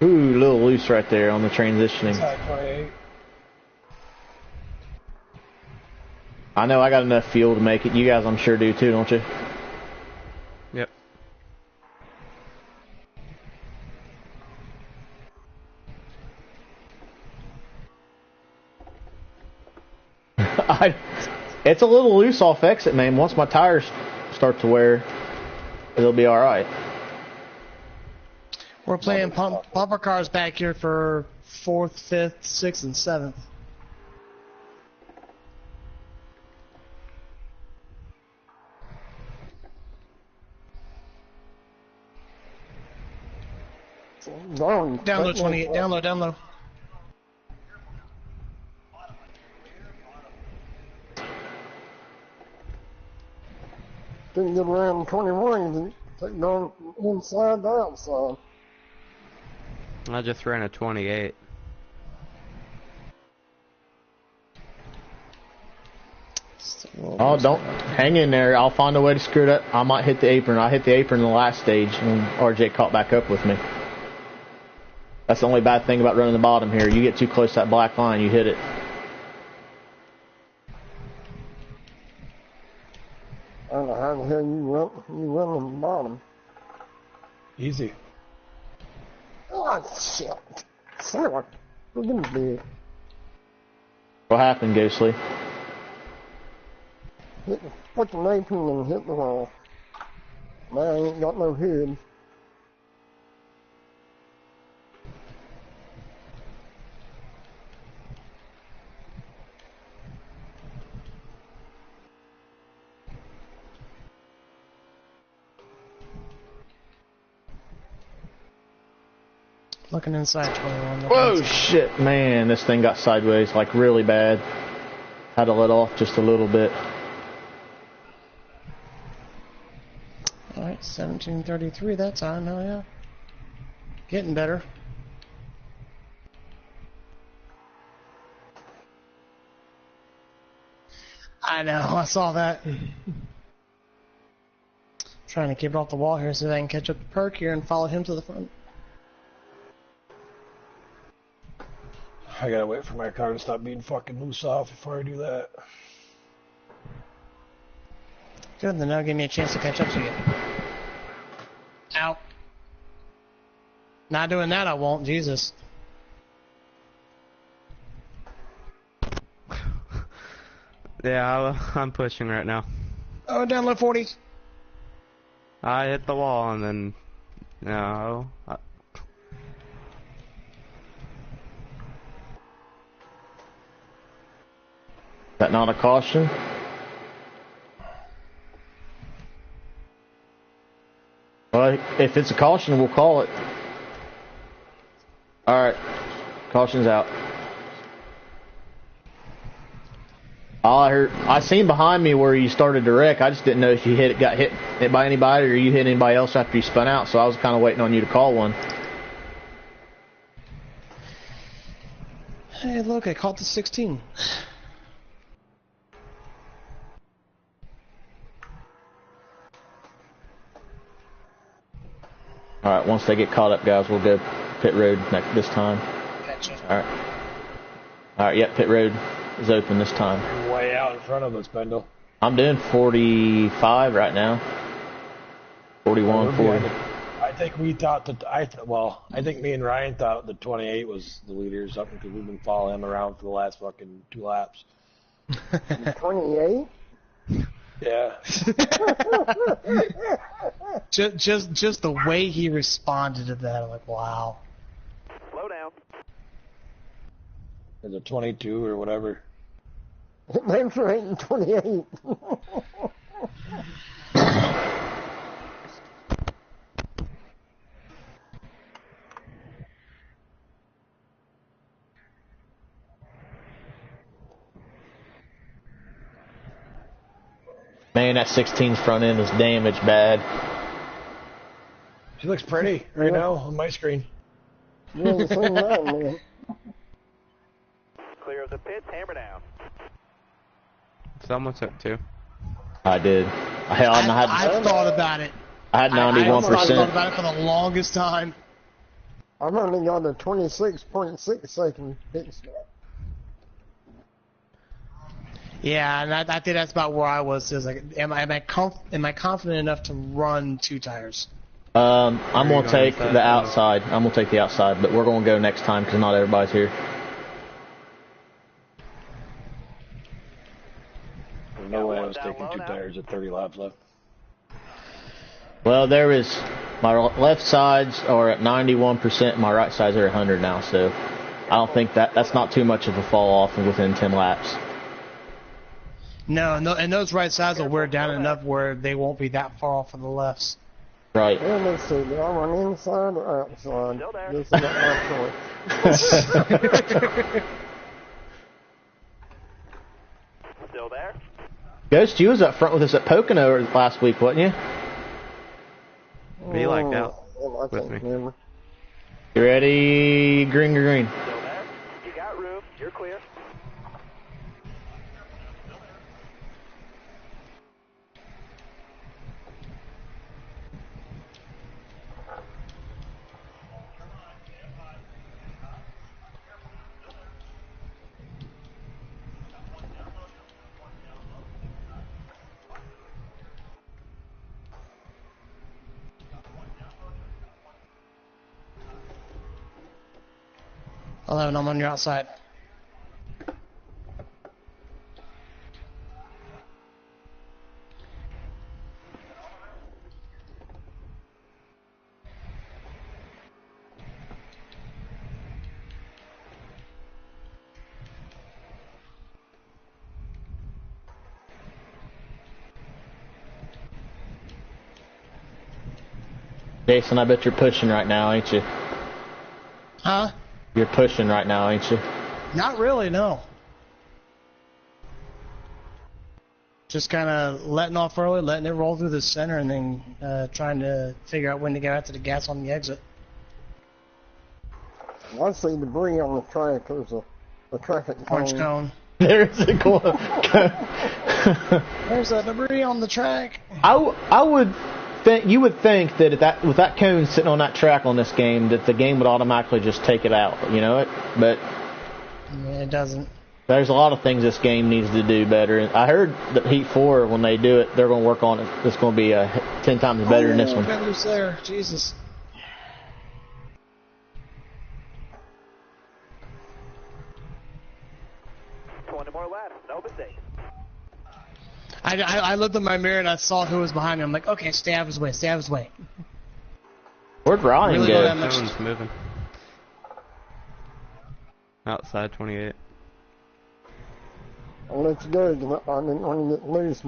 Ooh, a little loose right there on the transitioning. Inside 28. I know I got enough fuel to make it. You guys, I'm sure, do too, don't you? Yep. It's a little loose off exit, man. Once my tires start to wear, it'll be all right. We're playing bumper cars back here for 4th, 5th, 6th, and 7th. Down low 28, down low, down low. Didn't get around 21. Take going inside to outside. I just ran a 28. Oh, don't hang in there. I'll find a way to screw it up. I might hit the apron. I hit the apron in the last stage, and RJ caught back up with me. That's the only bad thing about running the bottom here. You get too close to that black line, you hit it. I don't know how the hell you run on the bottom. Easy. Oh, shit. Sorry. Look at me. What happened, Ghostly? Hit the fucking apron and hit the wall. Man, I ain't got no head. Looking inside 21. Whoa, shit, man. This thing got sideways, like, really bad. Had to let off just a little bit. Alright, 17:33 that time, hell yeah. Getting better. I know, I saw that. Trying to keep it off the wall here so that I can catch up to Perk here and follow him to the front. I gotta wait for my car to stop being fucking loose off before I do that. Good, then that'll give me a chance to catch up to you. Ow. Not doing that, I won't. Jesus. Yeah, I'm pushing right now. Oh, down low 40. I hit the wall and then... No. Is that not a caution? Well, if it's a caution, we'll call it. Alright. Caution's out. All I seen behind me where you started to wreck. I just didn't know if you got hit by anybody or you hit anybody else after you spun out, so I was kind of waiting on you to call one. Hey, look, I caught the 16. Alright, once they get caught up, guys, we'll go pit road this time. Gotcha. Alright, yep, pit road is open this time. You're way out in front of us, Bendel. I'm doing 45 right now. 41, 40. I think we thought that, I think me and Ryan thought the 28 was the leader or something because we've been following him around for the last fucking 2 laps. 28? Yeah. just the way he responded to that, I'm like, wow. Slow down. Or the 22 or whatever. Thanks for hating 28. Man, that 16's front end is damaged bad. She looks pretty right now on my screen. You're the same man, man. Clear of the pits, hammer down. Someone took 2. I did. I've thought about it. I had 91%. I've thought about it for the longest time. I've only got a 26.6 second pit stop. Yeah, and I think that's about where I was. Is like, am I confident enough to run 2 tires? I'm gonna take the outside. I'm gonna take the outside, but we're gonna go next time because not everybody's here. There's no way I was taking 2 tires at 30 laps left. Well, my left sides are at 91%, my right sides are at 100 now, so I don't think that's not too much of a fall off within 10 laps. No, and those right sides will wear down enough where they won't be that far off of the lefts. Right. Well, let's see. Do I run inside or outside? Still there. This is not my choice. Still there? Ghost, you was up front with us at Pocono last week, wasn't you? He lagged out with me. Remember. You ready? Green, green. Still there? You got room. You're clear. I'm on your outside. Jason, I bet you're pushing right now, ain't you? Huh? You're pushing right now, ain't you? Not really, no. Just kind of letting off early, letting it roll through the center, and then trying to figure out when to get out to the gas on the exit. I see debris on the track. There's a traffic Orange cone. cone. There's a cool. There's a debris on the track. I would think you would think that with that cone sitting on that track on this game, that the game would automatically just take it out. You know it, but Yeah, it doesn't. there's a lot of things this game needs to do better. And I heard that Heat 4, when they do it, they're going to work on it. It's going to be 10 times better than this one. Got loose there. Jesus. More laps, no mistake. I looked in my mirror and I saw who was behind me. I'm like, okay, stay out of his way, stay out of his way. Where'd Ryan Really go? that much- Someone's moving. Outside 28. Well, that's good. I didn't want to get loose.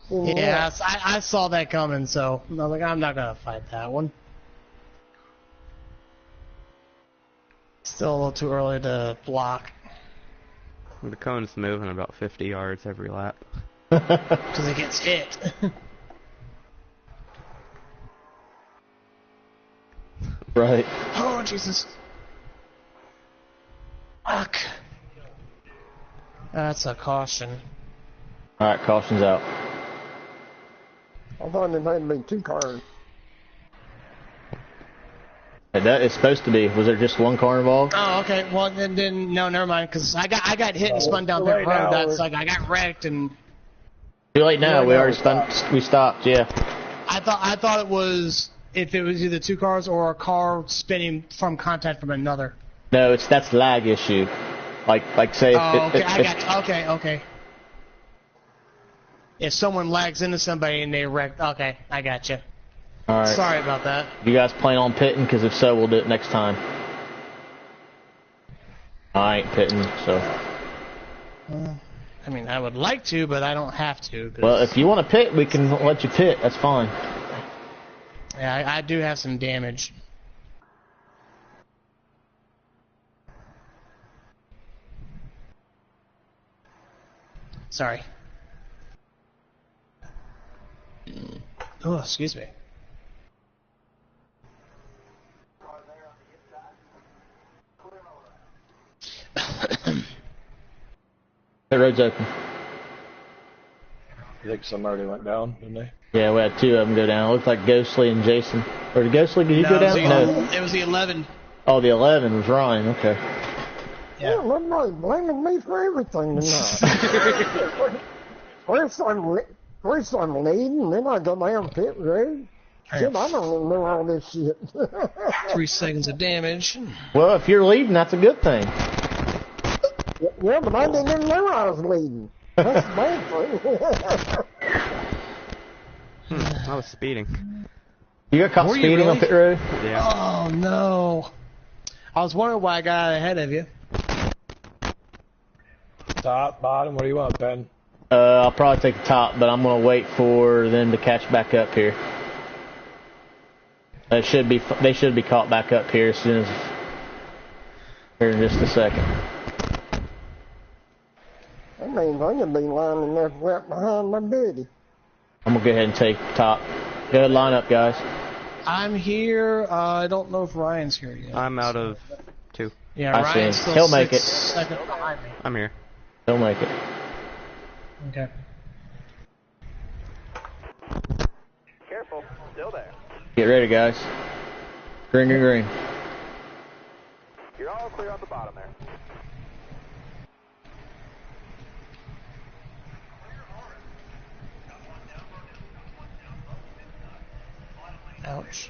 Yeah, I saw that coming, so I was like, I'm not gonna fight that one. Still a little too early to block. The cone's moving about 50 yards every lap. Because it gets hit. Right. Oh, Jesus. Fuck. That's a caution. All right, caution's out. I thought it had to be 2 cars. That is supposed to be. Was there just one car involved? Oh, okay. Well, then no, never mind. Because I got hit and spun down that road. That's like I got wrecked and. Too late now. We already we stopped. Yeah. I thought it was if it was either 2 cars or a car spinning from contact from another. No, that's lag issue. Like say. Oh, okay. Okay. If someone lags into somebody and they wreck, okay, I got you. All right. Sorry about that. You guys plan on pitting? Because if so, we'll do it next time. I ain't pitting, so. I mean, I would like to, but I don't have to. Well, if you want to pit, we can let you pit. That's fine. Yeah, I do have some damage. Sorry. Oh, excuse me. The road's open. You think some already went down, didn't they? Yeah, we had 2 of them go down. It looked like Ghostly and Jason. Or did Ghostly, did you go down? No. It was the 11. Oh, the 11 was Ryan. Okay. Yeah, everybody blaming me for everything tonight. First I'm leading, then I go down pit road. Shit, I don't even know all this shit. 3 seconds of damage. Well, if you're leading, that's a good thing. Yeah, but I didn't even know I was leading. That's the bad thing. I was speeding. You got caught Were you speeding really? on pit road? Yeah. Oh, no. I was wondering why I got out ahead of you. Top, bottom, what do you want, Ben? I'll probably take the top, but I'm going to wait for them to catch back up here. They should be caught back up here as soon as here in just a second. That means I'm gonna be lining up right behind my buddy. I'm gonna go ahead and take top. Good lineup, guys. I'm here. I don't know if Ryan's here yet. I'm out of 2. Yeah, I Ryan's see. still He'll make it. second behind me. I'm here. He'll make it. Okay. Careful. Still there. Get ready, guys. Green, green, green. You're all clear on the bottom there. Ouch.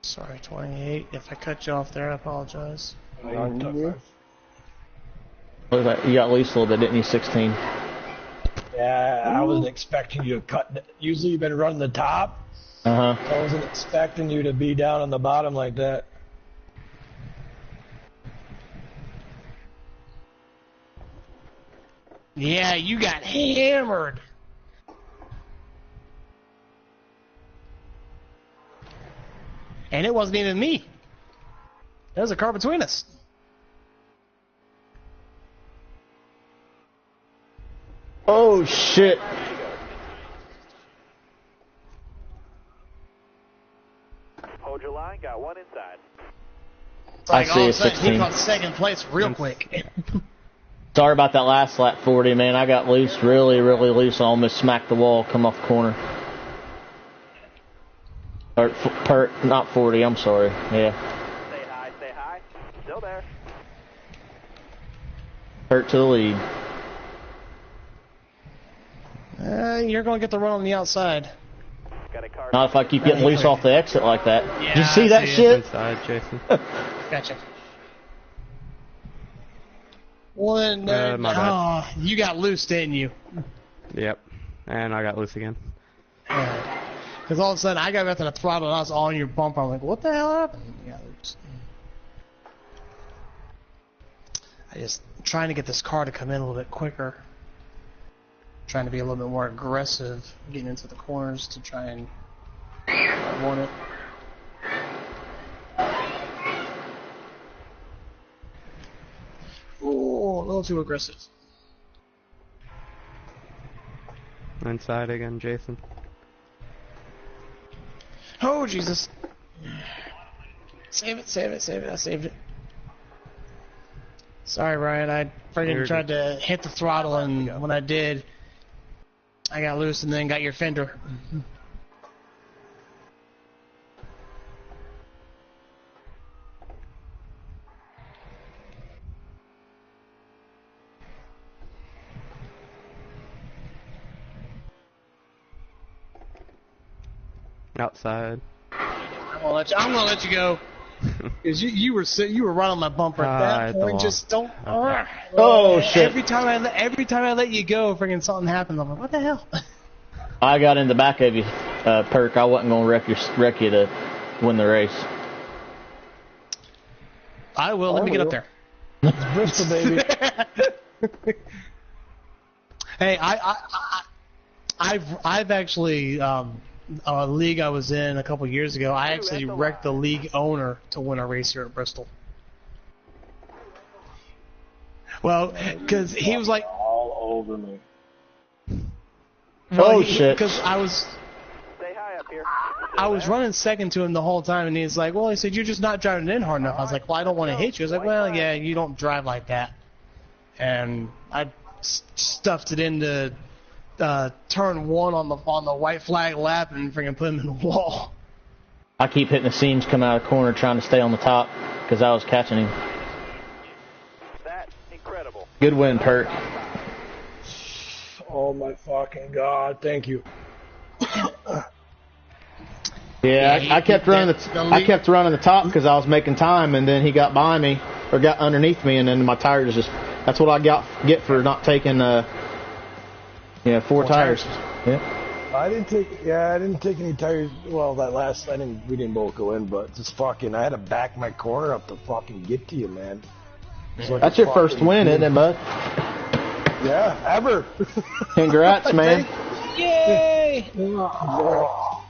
Sorry, 28. If I cut you off there, I apologize. Looks like you got loose a little bit, didn't you? 16. Yeah, I wasn't expecting you to cut. Usually you've been running the top. Uh-huh. So I wasn't expecting you to be down on the bottom like that. Yeah, you got hammered. And it wasn't even me. There was a car between us. Oh, shit. Hold your line. Got one inside. I see all a of a sudden, 16. he caught second place real quick. Sorry about that last lap 40, man. I got loose, really, really loose. I almost smacked the wall, come off the corner. Or, not 40, I'm sorry. Yeah. Stay high. Stay high. Still there. Hurt to the lead. You're going to get the run on the outside. Got a car. Not if I keep getting loose off the exit like that. Yeah, Did you see I that see it. shit? Inside, Jason. Gotcha. Well, then, my bad. you got loose, didn't you? Yep. And I got loose again. Because all of a sudden, I got back to the throttle and I was on your bumper. I'm like, what the hell happened? You got loose. I just trying to get this car to come in a little bit quicker. Trying to be a little bit more aggressive, getting into the corners to try and warn it. Ooh, a little too aggressive. Inside again, Jason. Oh, Jesus. Save it, save it, save it. I saved it. Sorry, Ryan. I freaking tried to hit the throttle, and when I did, I got loose and then got your fender. Outside. I'm gonna let you go. Cause you were right on my bumper at that point. Just don't. Oh shit! Every time I let you go, freaking something happens. I'm like, what the hell? I got in the back of you, Perk. I wasn't gonna wreck you to win the race. I will. Let me get up there. Bristol, baby. Hey, I've actually a league I was in a couple years ago. I actually wrecked the league owner to win a race here at Bristol. Well, because he was like all over me. Well, shit! Because I was. Stay high up here. I was running second to him the whole time, and he's like, well, he said, you're just not driving in hard enough. I was like, well, I don't want to hit you. I was like, well, yeah, you don't drive like that. And I stuffed it into turn one on the white flag lap and freaking put him in the wall. I keep hitting the seams coming out of the corner trying to stay on the top because I was catching him. That's incredible. Good win, Perk. Oh my fucking god! Thank you. Yeah, I kept running the top because I was making time, and then he got by me or got underneath me, and then my tires just. That's what I get for not taking four tires. Yeah. I didn't take any tires. Well, we didn't both go in, but just fucking, I had to back my corner up to fucking get to you, man. Like that's your first win, isn't it, bud? Yeah, ever. Congrats, man. Yay! Oh,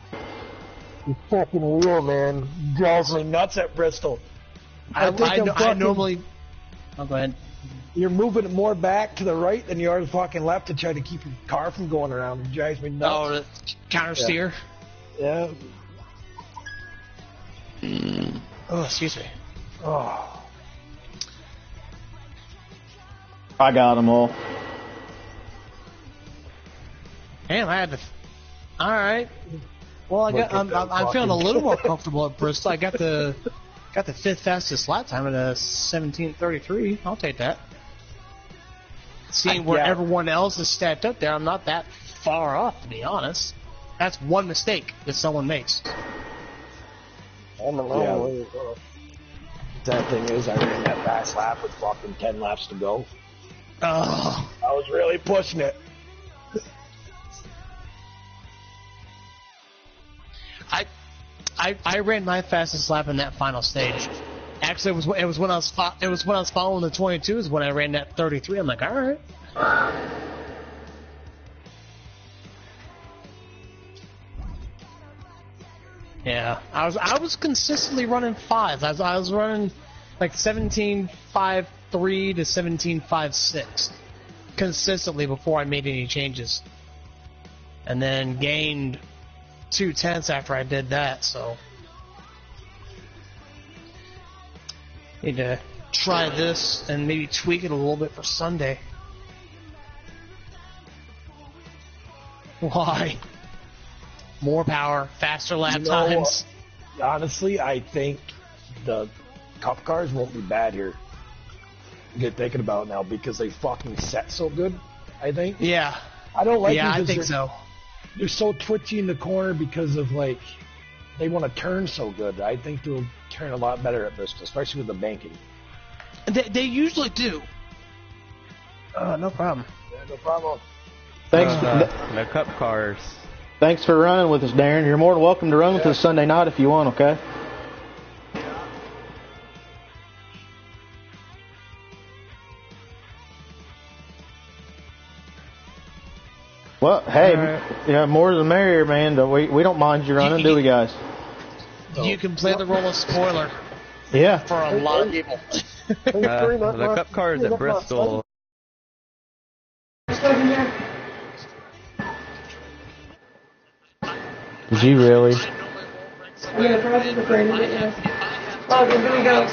you fucking real, man. Drives me nuts at Bristol. I normally. Oh, go ahead. you're moving it more back to the right than you are fucking left to try to keep your car from going around. It drives me nuts. Oh, the counter steer. Yeah. Oh, excuse me. Oh. I got them all. Damn, I had to. All right. Well, I'm feeling a little more comfortable at Bristol. I got the 5th fastest lap time at a 17:33. I'll take that. Seeing where everyone else is stacked up there, I'm not that far off, to be honest. That's one mistake that someone makes. That thing is, I ran that fast lap with fucking 10 laps to go. Oh. I was really pushing it. I ran my fastest lap in that final stage. Actually, it was when I was following the 22s when I ran that 33. I'm like, all right. Yeah, I was consistently running 5s. I was running like 17.53 to 17.56 consistently before I made any changes, and then gained 2/10 after I did that. So need to try this and maybe tweak it a little bit for Sunday. Why? More power, faster lap times. Honestly, I think the Cup cars won't be bad here. Get thinking about it now because they fucking set so good. I think. Yeah. I don't like. Yeah, I think so. They're so twitchy in the corner because of like they want to turn so good. I think they'll turn a lot better at Bristol, especially with the banking. They usually do. No problem. Yeah, no problem. Thanks. The Cup cars. Thanks for running with us, Darren. You're more than welcome to run with us Sunday night if you want, okay? Well, hey, yeah, more the merrier, man. We don't mind you running, do we, guys? You can play the role of spoiler. Yeah. For a lot of people. The Cup cars at Bristol. Did you really? I'm gonna process the brain right now. Oh, I'm gonna go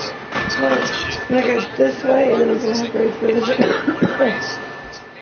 this way, and then I'm gonna have to go this way.